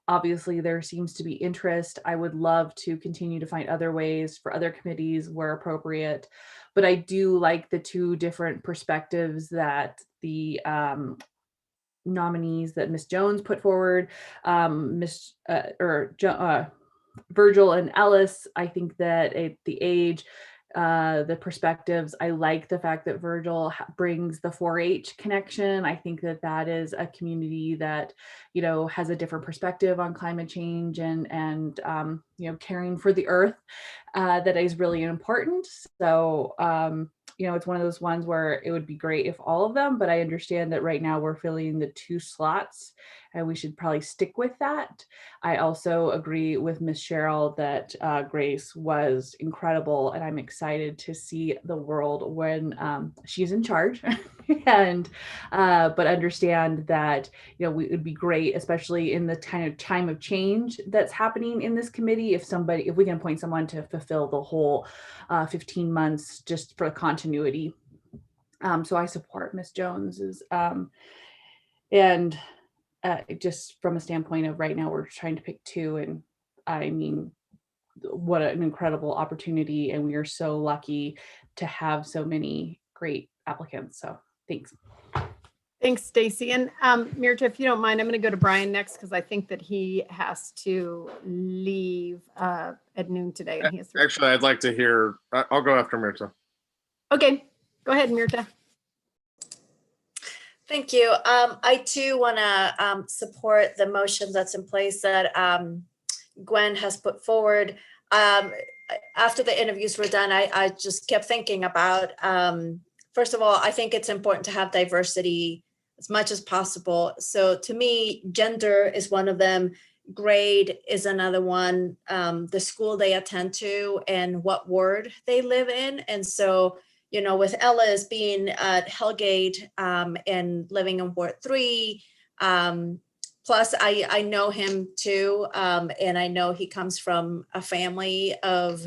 Obviously, there seems to be interest. I would love to continue to find other ways for other committees where appropriate. But I do like the 2 different perspectives that the nominees that Ms. Jones put forward, Virgil and Ellis. I think that the age, the perspectives, I like the fact that Virgil brings the 4-H connection. I think that is a community that, you know, has a different perspective on climate change and you know, caring for the earth, that is really important. So you know, it's one of those ones where it would be great if all of them, but I understand that right now we're filling the 2 slots, and we should probably stick with that. I also agree with Miss Cheryl that Grace was incredible, and I'm excited to see the world when she's in charge. And but understand that, you know, it would be great, especially in the time of change that's happening in this committee, if we can appoint someone to fulfill the whole 15 months just for continuity. So I support Ms. Jones's and just from a standpoint of right now, we're trying to pick two, and I mean, what an incredible opportunity, and we are so lucky to have so many great applicants. So thanks. Thanks, Stacy. And Mirta, if you don't mind, I'm going to go to Brian next because I think that he has to leave at noon today. And he has Actually, I'd like to hear, I'll go after Mirta. Okay, go ahead, Mirta. Thank you. I too want to support the motion that's in place that Gwen has put forward. After the interviews were done, I just kept thinking about, first of all, I think it's important to have diversity as much as possible. So to me, gender is one of them. Grade is another one. The school they attend to and what ward they live in. And so, you know, with Ellis being at Hellgate and living in Ward 3, plus I know him too, and I know he comes from a family of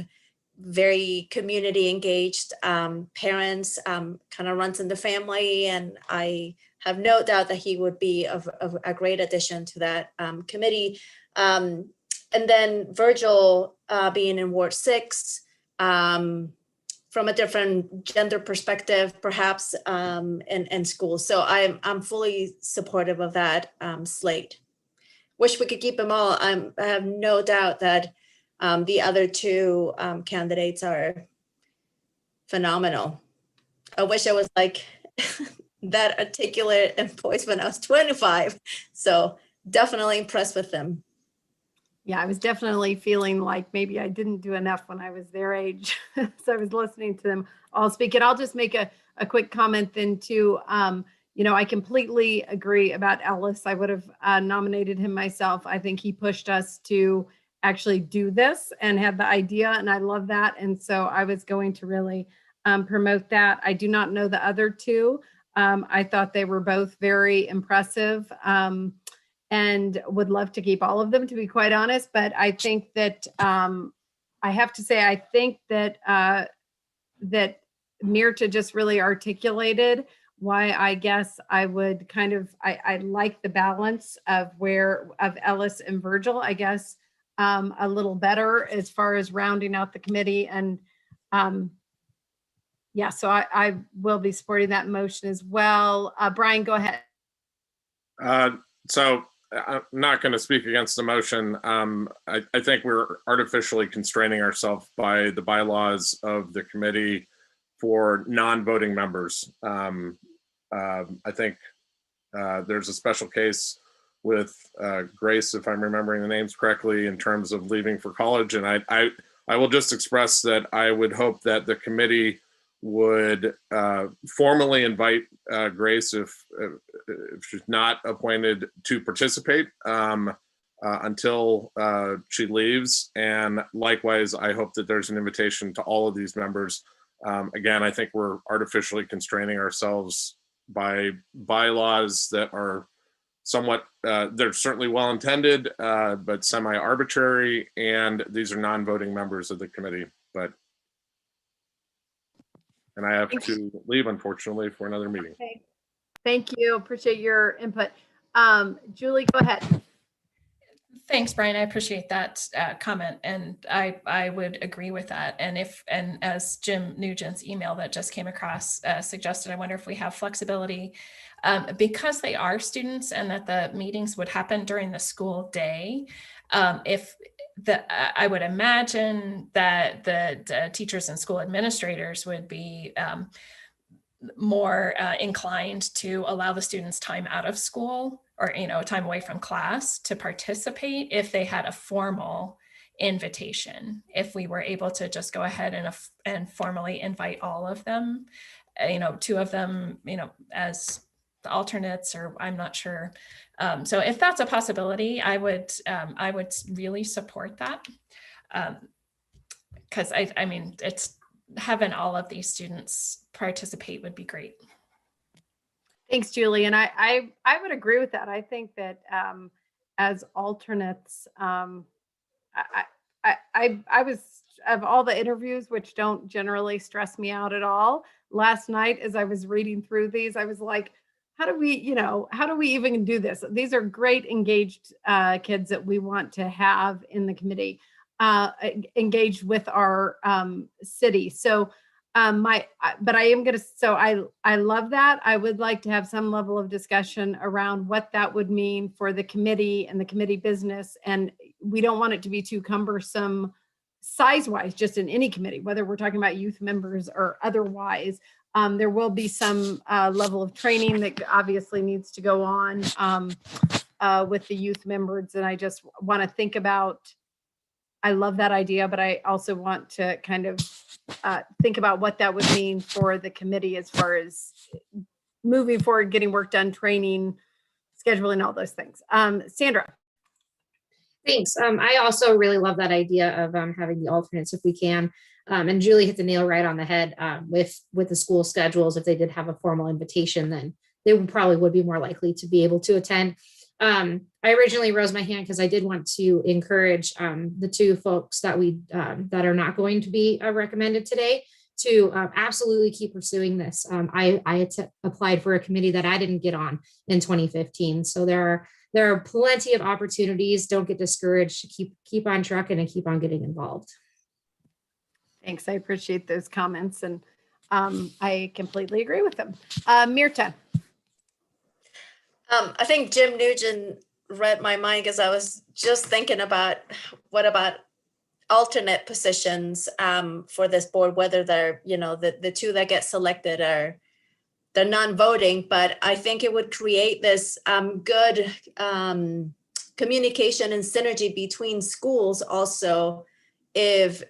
very community engaged parents, kind of runs in the family, and I have no doubt that he would be of a great addition to that committee. And then Virgil being in Ward 6, from a different gender perspective, perhaps, in schools. So I'm fully supportive of that slate. Wish we could keep them all. I have no doubt that the other two candidates are phenomenal. I wish I was like that articulate and poised when I was 25. So definitely impressed with them. Yeah, I was definitely feeling like maybe I didn't do enough when I was their age. So I was listening to them all speak. And I'll just make a quick comment then too. You know, I completely agree about Ellis. I would have nominated him myself. I think he pushed us to actually do this and have the idea, and I love that. And so I was going to really promote that. I do not know the other two. I thought they were both very impressive. And would love to keep all of them, to be quite honest. But I think that I have to say, I think that that Mirta just really articulated why I guess I would kind of, I like the balance of Ellis and Virgil, I guess, a little better as far as rounding out the committee. And yeah, so I will be supporting that motion as well. Brian, go ahead. So I'm not going to speak against the motion. I think we're artificially constraining ourselves by the bylaws of the committee for non-voting members. I think there's a special case with Grace, if I'm remembering the names correctly, in terms of leaving for college. And I will just express that I would hope that the committee would formally invite Grace if she's not appointed to participate until she leaves. And likewise, I hope that there's an invitation to all of these members. Again, I think we're artificially constraining ourselves by bylaws that are somewhat, they're certainly well-intended, but semi-arbitrary, and these are non-voting members of the committee. And I have to leave, unfortunately, for another meeting. Okay. Thank you. Appreciate your input. Julie, go ahead. Thanks, Brian. I appreciate that comment, and I would agree with that. And as Jim Nugent's email that just came across suggested, I wonder if we have flexibility because they are students and that the meetings would happen during the school day. I would imagine that the teachers and school administrators would be more inclined to allow the students time out of school or, time away from class to participate if they had a formal invitation. If we were able to just go ahead and formally invite all of them, two of them, as the alternates, or I'm not sure. So if that's a possibility, I would really support that. Because I mean, it's having all of these students participate would be great. Thanks, Julie. And I would agree with that. I think that as alternates, I was, of all the interviews, which don't generally stress me out at all, last night as I was reading through these, I was like, how do we even do this? These are great engaged kids that we want to have in the committee, engaged with our city. So but I am going to, so I love that. I would like to have some level of discussion around what that would mean for the committee and the committee business. And we don't want it to be too cumbersome size-wise, just in any committee, whether we're talking about youth members or otherwise. There will be some level of training that obviously needs to go on with the youth members. And I just want to think about, I love that idea, but I also want to kind of think about what that would mean for the committee as far as moving forward, getting work done, training, scheduling, all those things. Sandra. Thanks. I also really love that idea of having the alternates if we can. And Julie hit the nail right on the head with the school schedules. If they did have a formal invitation, then they probably would be more likely to be able to attend. I originally rose my hand because I did want to encourage the two folks that that are not going to be recommended today to absolutely keep pursuing this. I applied for a committee that I didn't get on in 2015. So there are plenty of opportunities. Don't get discouraged. Keep on trucking and keep on getting involved. Thanks. I appreciate those comments, and I completely agree with them. Mirta. I think Jim Nugent read my mind because I was just thinking about what about alternate positions for this board, whether they're, the two that get selected they're non-voting, but I think it would create this good communication and synergy between schools also. If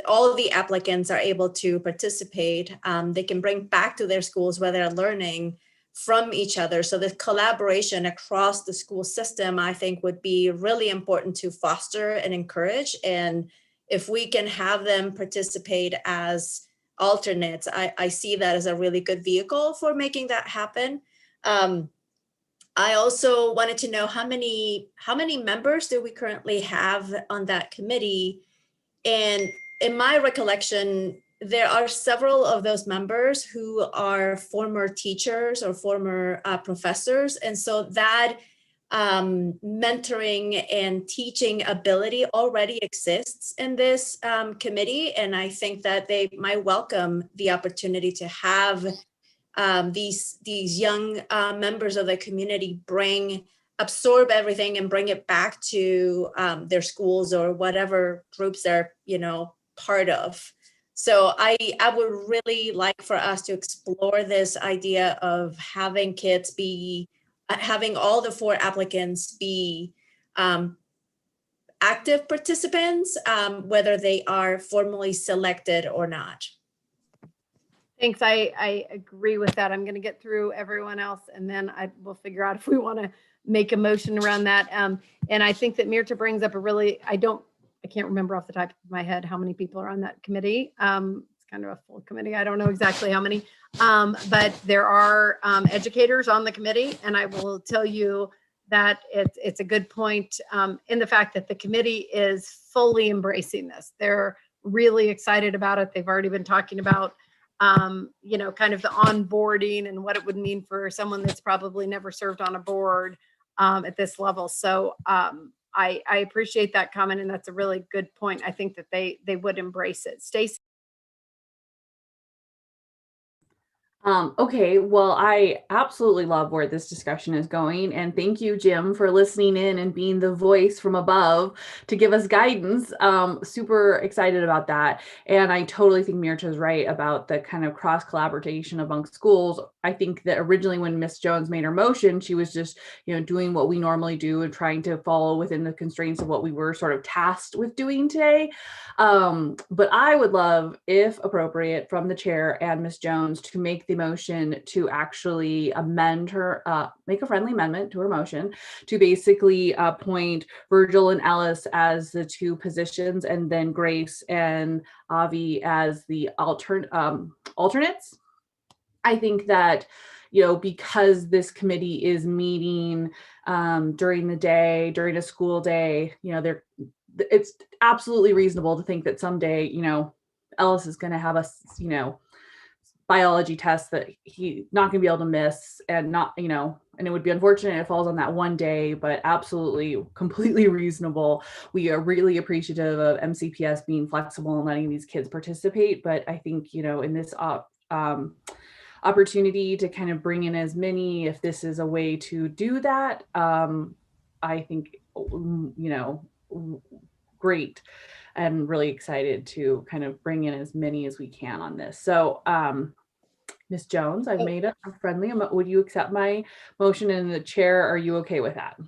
all of the applicants are able to participate, they can bring back to their schools where they're learning from each other. So the collaboration across the school system, I think, would be really important to foster and encourage. And if we can have them participate as alternates, I see that as a really good vehicle for making that happen. I also wanted to know how many members do we currently have on that committee? And in my recollection, there are several of those members who are former teachers or former professors. And so that mentoring and teaching ability already exists in this committee. And I think that they might welcome the opportunity to have these young members of the community absorb everything and bring it back to their schools or whatever groups they're, part of. So I would really like for us to explore this idea of having kids having all the 4 applicants be active participants, whether they are formally selected or not. Thanks. I agree with that. I'm going to get through everyone else, and then we'll figure out if we want to make a motion around that. And I think that Mirta brings up I can't remember off the top of my head how many people are on that committee. It's kind of a full committee. I don't know exactly how many, but there are educators on the committee. And I will tell you that it's a good point in the fact that the committee is fully embracing this. They're really excited about it. They've already been talking about kind of the onboarding and what it would mean for someone that's probably never served on a board at this level. So I appreciate that comment, and that's a really good point. I think that they would embrace it. Stacey. Okay, well, I absolutely love where this discussion is going. And thank you, Jim, for listening in and being the voice from above to give us guidance. Super excited about that. And I totally think Mirta is right about the kind of cross collaboration among schools. I think that originally when Ms. Jones made her motion, she was just, doing what we normally do and trying to follow within the constraints of what we were sort of tasked with doing today. But I would love, if appropriate, from the chair and Ms. Jones to make the motion to actually amend her, make a friendly amendment to her motion to basically appoint Virgil and Ellis as the two positions, and then Grace and Avi as the alternates. I think that, because this committee is meeting during the day, during a school day, it's absolutely reasonable to think that someday, Ellis is going to have a, biology test that he's not going to be able to miss, and not, and it would be unfortunate if it falls on that one day, but absolutely completely reasonable. We are really appreciative of MCPS being flexible and letting these kids participate. But I think, in this opportunity to kind of bring in as many, if this is a way to do that, I think, great, and really excited to kind of bring in as many as we can on this. So Ms. Jones, I've made a friendly, would you accept my motion in the chair? Are you okay with that?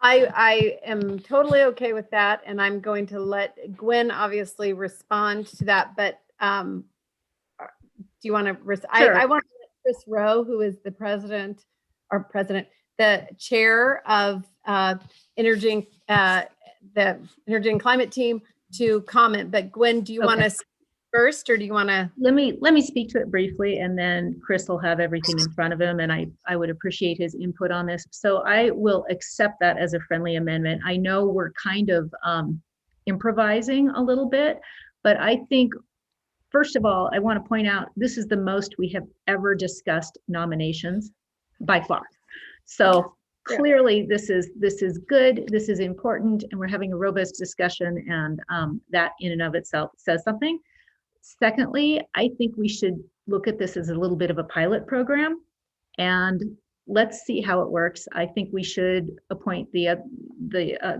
I am totally okay with that, and I'm going to let Gwen obviously respond to that, but do you want to, Sure. I want to let Chris Rowe, who is the the chair of Energy, the Energy and Climate Team, to comment. But Gwen, do you want to first, or do you want to? Let me speak to it briefly, and then Chris will have everything in front of him, and I would appreciate his input on this. So I will accept that as a friendly amendment. I know we're kind of improvising a little bit, but I think, first of all, I want to point out this is the most we have ever discussed nominations by far. So clearly this is good, this is important, and we're having a robust discussion, and that in and of itself says something. Secondly, I think we should look at this as a little bit of a pilot program, and let's see how it works. I think we should appoint the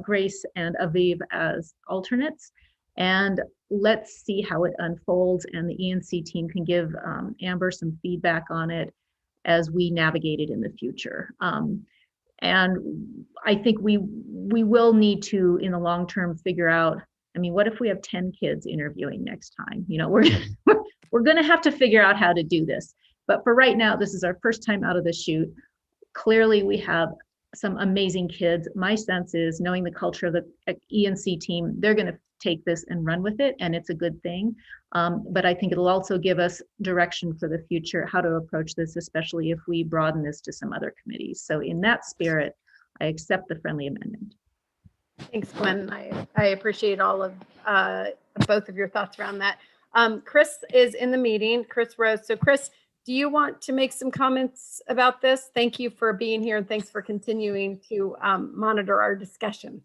Grace and Aviv as alternates, and let's see how it unfolds, and the ENC team can give Amber some feedback on it as we navigate it in the future. And I think we will need to, in the long term, figure out, I mean, what if we have 10 kids interviewing next time? We're going to have to figure out how to do this. But for right now, this is our first time out of the chute. Clearly, we have some amazing kids. My sense is, knowing the culture of the ENC team, they're going to take this and run with it, and it's a good thing. But I think it'll also give us direction for the future, how to approach this, especially if we broaden this to some other committees. So in that spirit, I accept the friendly amendment. Thanks, Gwen. I appreciate all of both of your thoughts around that. Chris is in the meeting, Chris Rose. So Chris, do you want to make some comments about this? Thank you for being here, and thanks for continuing to monitor our discussion.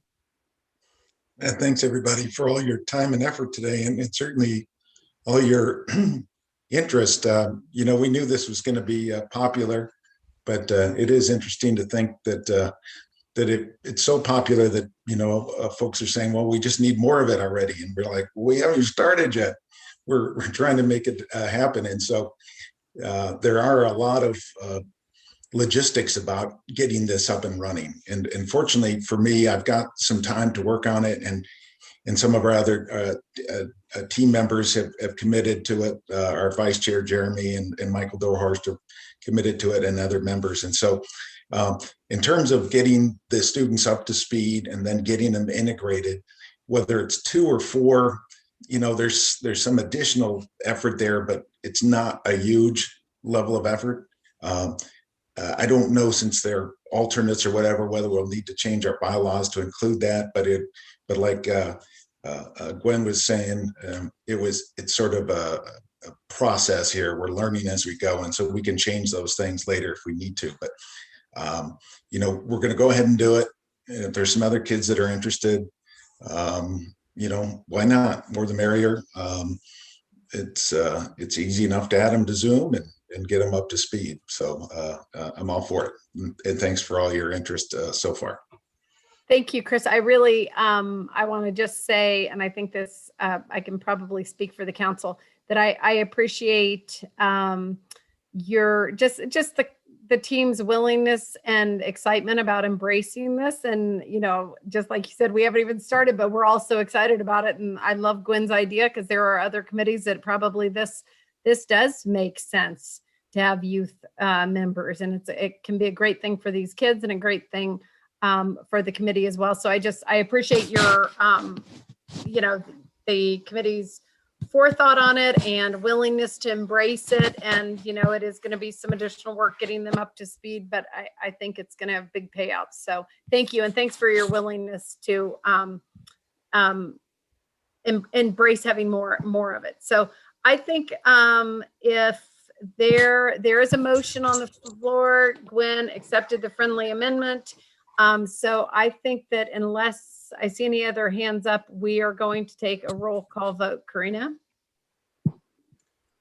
Thanks everybody for all your time and effort today, and it's all your interest. We knew this was going to be popular, but it is interesting to think that it's so popular that folks are saying, well, we just need more of it already, and we're like, we haven't started yet. We're trying to make it happen, and so there are a lot of logistics about getting this up and running. And fortunately for me, I've got some time to work on it, and some of our other team members have committed to it. Our vice chair, Jeremy, and Michael Dorhorst have committed to it, and other members. And so in terms of getting the students up to speed and then getting them integrated, whether it's 2 or 4, there's some additional effort there, but it's not a huge level of effort. I don't know, since they're alternates or whatever, whether we'll need to change our bylaws to include that. But like Gwen was saying, it's sort of a process here. We're learning as we go, and so we can change those things later if we need to. But we're going to go ahead and do it. And if there's some other kids that are interested, why not? More the merrier. It's easy enough to add them to Zoom and get them up to speed. So I'm all for it. And thanks for all your interest so far. Thank you, Chris. I really, I want to just say, and I think this, I can probably speak for the council, that I appreciate your, just the team's willingness and excitement about embracing this. And, just like you said, we haven't even started, but we're all so excited about it. And I love Gwen's idea, because there are other committees that probably this does make sense youth members, and it can be a great thing for these kids and a great thing for the committee as well. So I appreciate your, the committee's forethought on it and willingness to embrace it. And, it is going to be some additional work getting them up to speed, but I think it's going to have big payouts. So thank you. And thanks for your willingness to embrace having more of it. So I think if there is a motion on the floor, Gwen accepted the friendly amendment. So I think that unless I see any other hands up, we are going to take a roll call vote. Karina?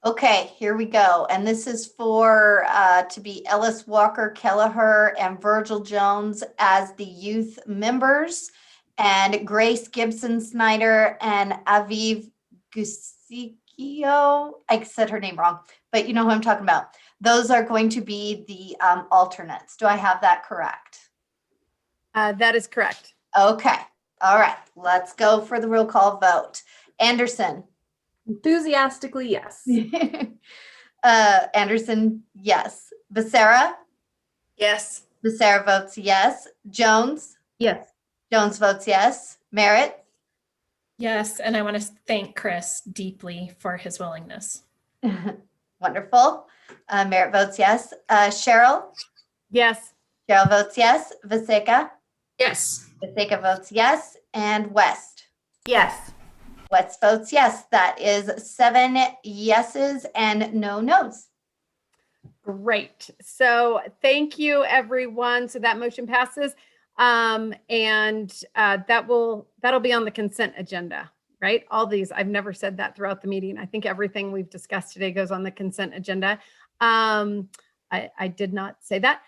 Okay, here we go. And this is for to be Ellis Walker Kelleher and Virgil Jones as the youth members, and Grace Gibson Snyder and Aviv Gusikio. I said her name wrong, but you know who I'm talking about. Those are going to be the alternates. Do I have that correct? That is correct. Okay. All right. Let's go for the roll call vote. Anderson. Enthusiastically, yes. Anderson, yes. Becerra? Yes. Becerra votes yes. Jones? Yes. Jones votes yes. Merritt? Yes, and I want to thank Chris deeply for his willingness. Wonderful. Merritt votes yes. Cheryl? Yes. Cheryl votes yes. Vaseka? Yes. Vaseka votes yes. And West? Yes. West votes yes. That is 7 yeses and no nos. Great. So thank you, everyone. So that motion passes. That'll be on the consent agenda, right? All these, I've never said that throughout the meeting. I think everything we've discussed today goes on the consent agenda. I did not say that.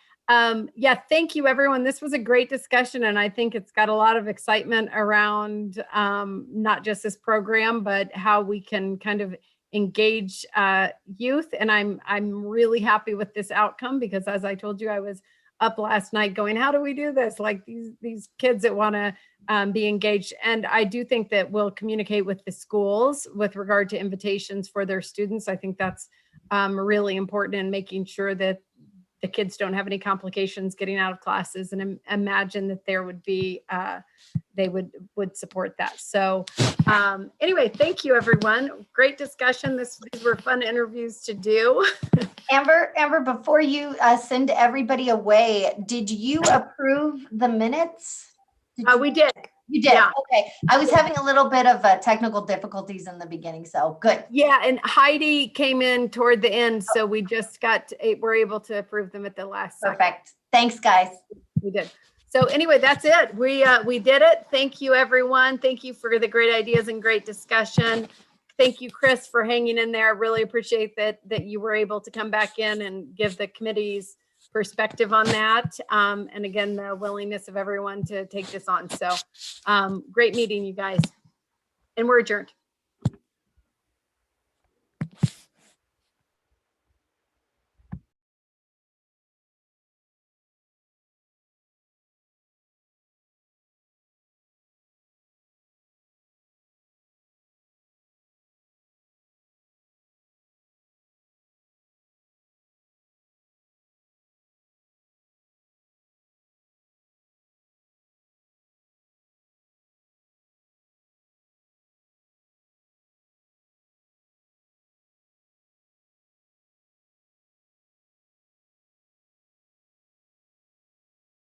Yeah, thank you, everyone. This was a great discussion, and I think it's got a lot of excitement around not just this program, but how we can kind of engage youth. And I'm really happy with this outcome because, as I told you, I was up last night going, how do we do this? Like these kids that want to be engaged. And I do think that we'll communicate with the schools with regard to invitations for their students. I think that's really important in making sure that the kids don't have any complications getting out of classes, and imagine that there would be, they would support that. So anyway, thank you, everyone. Great discussion. These were fun interviews to do. Amber, before you send everybody away, did you approve the minutes? We did. You did? Yeah. Okay. I was having a little bit of technical difficulties in the beginning, so good. Yeah, and Heidi came in toward the end, so we just we're able to approve them at the last second. Perfect. Thanks, guys. We did. So anyway, that's it. We did it. Thank you, everyone. Thank you for the great ideas and great discussion. Thank you, Chris, for hanging in there. Really appreciate that you were able to come back in and give the committee's perspective on that. And again, the willingness of everyone to take this on. So great meeting, you guys. And we're adjourned.